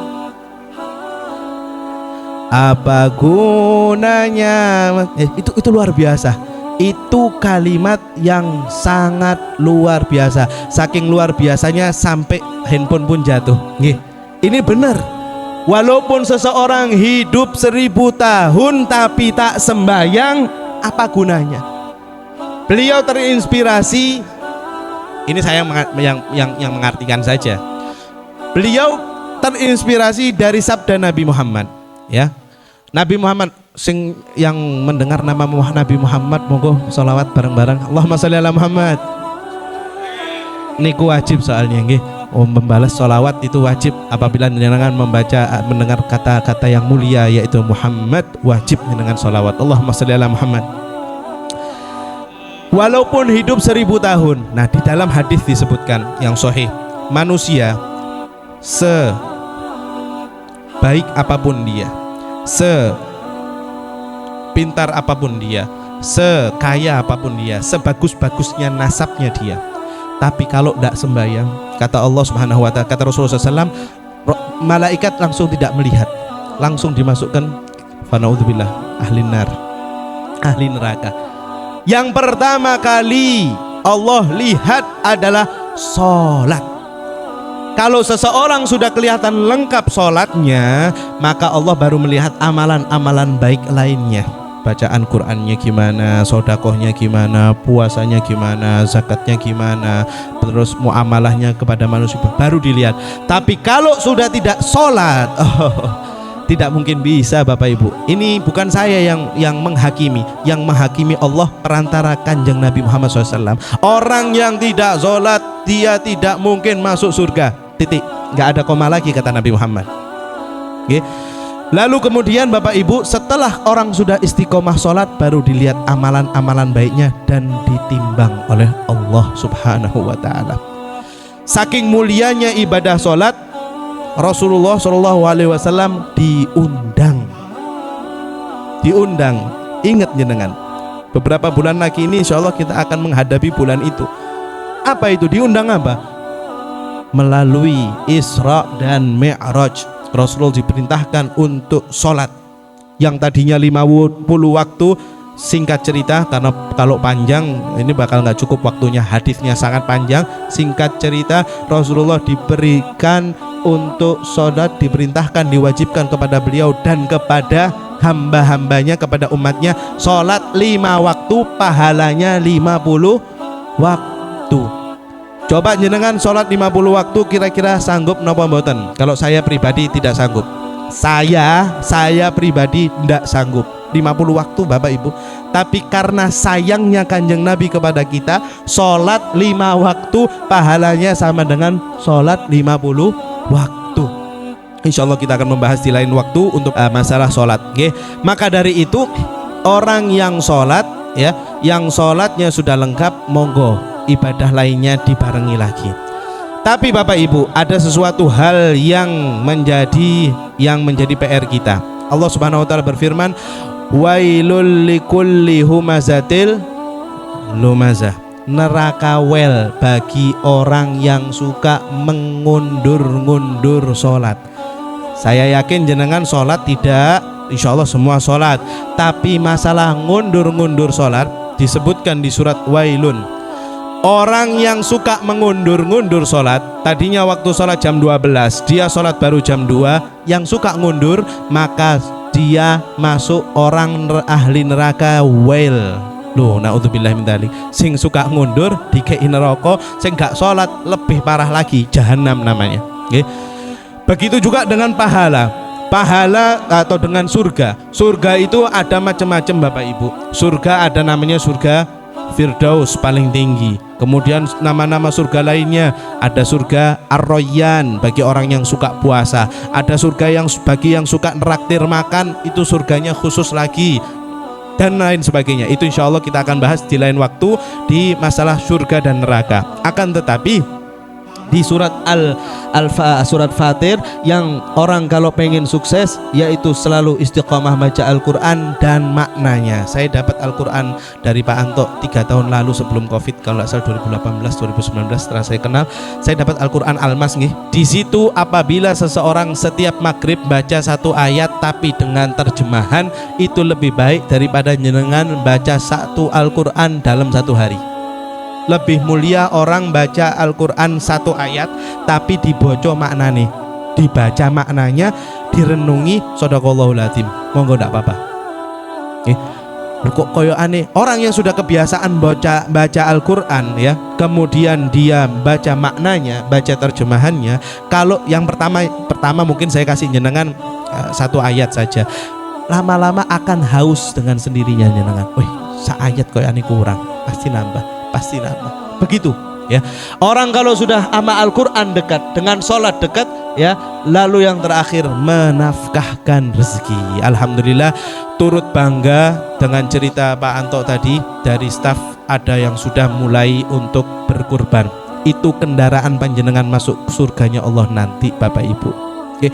apa gunanya? Itu luar biasa. Itu kalimat yang sangat luar biasa. Saking luar biasanya sampai handphone pun jatuh. Ini benar. Walaupun seseorang hidup 1000 tahun tapi tak sembahyang, apa gunanya? Beliau terinspirasi. Ini saya yang mengartikan saja. Beliau terinspirasi dari sabda Nabi Muhammad, ya. Nabi Muhammad, sing yang mendengar nama Nabi Muhammad, monggo sholawat bareng-bareng. Allahumma sholli ala Muhammad. Niku wajib soalnya nggih. membalas sholawat itu wajib apabila jenengan mendengar kata-kata yang mulia yaitu Muhammad, wajib jenengan sholawat. Allahumma sholli ala Muhammad. Walaupun hidup 1000 tahun. Nah, di dalam hadis disebutkan yang sahih, manusia sebaik apapun dia, sepintar apapun dia, sekaya apapun dia, sebagus-bagusnya nasabnya dia, tapi kalau tidak sembahyang, kata Allah Subhanahu wa Ta'ala, kata Rasulullah SAW, malaikat langsung tidak melihat, langsung dimasukkan fanaudzubillah ahli nar, ahli neraka. Yang pertama kali Allah lihat adalah sholat. Kalau seseorang sudah kelihatan lengkap sholatnya, maka Allah baru melihat amalan-amalan baik lainnya. Bacaan Qur'annya gimana, sodakohnya gimana, puasanya gimana, zakatnya gimana, terus muamalahnya kepada manusia, baru dilihat. Tapi kalau sudah tidak sholat, tidak mungkin bisa Bapak Ibu. Ini bukan saya yang menghakimi, yang menghakimi Allah perantara Kanjeng Nabi Muhammad SAW. Orang yang tidak sholat, dia tidak mungkin masuk surga. Titik, nggak ada koma lagi kata Nabi Muhammad. Oke. Lalu kemudian Bapak Ibu, setelah orang sudah istiqomah sholat, baru dilihat amalan-amalan baiknya dan ditimbang oleh Allah Subhanahu wa Ta'ala. Saking mulianya ibadah sholat, Rasulullah SAW diundang. Ingat jenengan, beberapa bulan lagi ini insya Allah kita akan menghadapi bulan itu. Apa itu? Diundang apa? Melalui Isra dan Mi'raj, Rasul diperintahkan untuk sholat yang tadinya 50 waktu. Singkat cerita, karena kalau panjang ini bakal nggak cukup waktunya, hadisnya sangat panjang. Singkat cerita, Rasulullah diberikan untuk sholat, diperintahkan, diwajibkan kepada beliau dan kepada hamba-hambanya, kepada umatnya, sholat 5 waktu, pahalanya 50 waktu. Coba jenengan sholat 50 waktu kira-kira sanggup napa mboten? Kalau saya pribadi tidak sanggup. Saya pribadi tidak sanggup 50 waktu Bapak Ibu. Tapi karena sayangnya Kanjeng Nabi kepada kita, sholat 5 waktu pahalanya sama dengan sholat 50 waktu. Insya Allah kita akan membahas di lain waktu untuk masalah sholat. Okay? Maka dari itu, orang yang sholat, ya, yang sholatnya sudah lengkap, monggo ibadah lainnya dibarengi lagi. Tapi Bapak Ibu, ada sesuatu hal yang menjadi PR kita. Allah Subhanahu wa Ta'ala berfirman, wailul likulli humazatil lumazah. Neraka wel bagi orang yang suka mengundur-ngundur sholat. Saya yakin jenengan sholat tidak, insya Allah semua sholat. Tapi masalah ngundur-ngundur sholat disebutkan di surat Wailun. Orang yang suka mengundur-ngundur sholat, tadinya waktu sholat jam 12, dia sholat baru jam 2, yang suka ngundur, maka dia masuk orang ahli neraka wail. Loh, naudzubillah min dzalik. Sing suka ngundur dikei neraka, sing gak sholat lebih parah lagi, jahanam namanya. Okay? Begitu juga dengan pahala atau dengan surga. Surga itu ada macam-macam Bapak Ibu. Surga ada namanya surga Firdaus paling tinggi. Kemudian nama-nama surga lainnya, ada surga Ar-Rayyan bagi orang yang suka puasa, ada surga yang bagi yang suka neraktir makan, itu surganya khusus lagi, dan lain sebagainya. Itu insya Allah kita akan bahas di lain waktu di masalah surga dan neraka. Akan tetapi di surat surat Fatir, yang orang kalau pengen sukses yaitu selalu istiqomah baca Al-Quran dan maknanya. Saya dapat Al-Quran dari Pak Anto 3 tahun lalu sebelum Covid, kalau nggak salah 2018 2019, setelah saya kenal, saya dapat Al-Quran Almas nih. Di situ apabila seseorang setiap maghrib baca 1 ayat tapi dengan terjemahan, itu lebih baik daripada jenengan baca 1 Al-Quran dalam 1 hari. Lebih mulia orang baca Al-Quran 1 ayat tapi dibaca maknanya, dibaca maknanya, direnungi, shadaqallahul adzim. Monggo ndak apa-apa. Kok koyo aneh, orang yang sudah kebiasaan baca Al-Quran, ya, kemudian dia baca maknanya, baca terjemahannya. Kalau yang pertama mungkin saya kasih jenengan 1 ayat saja, lama-lama akan haus dengan sendirinya jenengan. Wih, 1 ayat koyo aneh kurang, pasti nambah. Begitu ya. Orang kalau sudah sama Al-Quran dekat, dengan sholat dekat, ya, lalu yang terakhir menafkahkan rezeki. Alhamdulillah, turut bangga dengan cerita Pak Anto tadi. Dari staf ada yang sudah mulai untuk berkurban. Itu kendaraan panjenengan masuk surganya Allah nanti, Bapak Ibu. Oke.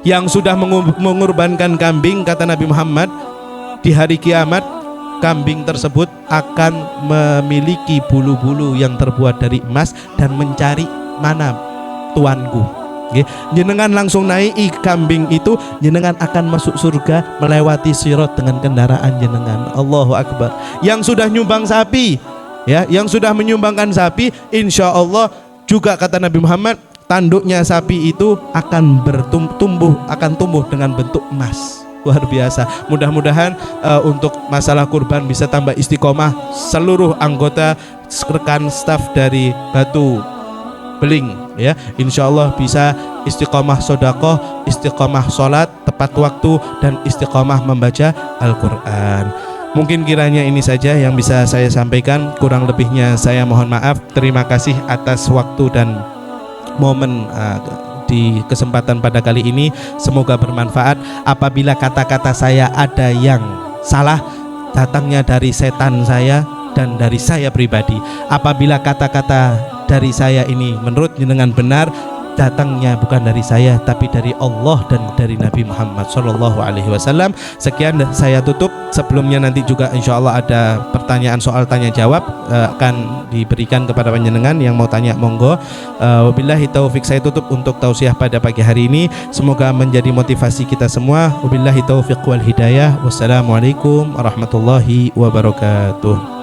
Yang sudah mengorbankan kambing, kata Nabi Muhammad, di hari kiamat kambing tersebut akan memiliki bulu-bulu yang terbuat dari emas dan mencari mana tuanku. Jenengan langsung naik kambing itu, jenengan akan masuk surga melewati sirat dengan kendaraan jenengan. Allahu Akbar. Yang sudah nyumbang sapi, ya, yang sudah menyumbangkan sapi, insya Allah juga kata Nabi Muhammad, tanduknya sapi itu akan tumbuh dengan bentuk emas. Luar biasa. Mudah-mudahan untuk masalah kurban bisa tambah istiqomah seluruh anggota rekan staf dari Batu Beling, ya. Insya Allah bisa istiqomah sodakoh, istiqomah sholat tepat waktu, dan istiqomah membaca Al-Quran. Mungkin kiranya ini saja yang bisa saya sampaikan. Kurang lebihnya saya mohon maaf. Terima kasih atas waktu dan momen di kesempatan pada kali ini. Semoga bermanfaat. Apabila kata-kata saya ada yang salah, datangnya dari setan saya dan dari saya pribadi. Apabila kata-kata dari saya ini menurut jenengan benar, datangnya bukan dari saya tapi dari Allah dan dari Nabi Muhammad SAW. Sekian saya tutup. Sebelumnya nanti juga insya Allah ada pertanyaan soal tanya jawab akan diberikan kepada panjenengan. Yang mau tanya monggo. Wabillahi taufik, saya tutup untuk tausiah pada pagi hari ini. Semoga menjadi motivasi kita semua. Wabillahi taufik wal hidayah. Wassalamualaikum warahmatullahi wabarakatuh.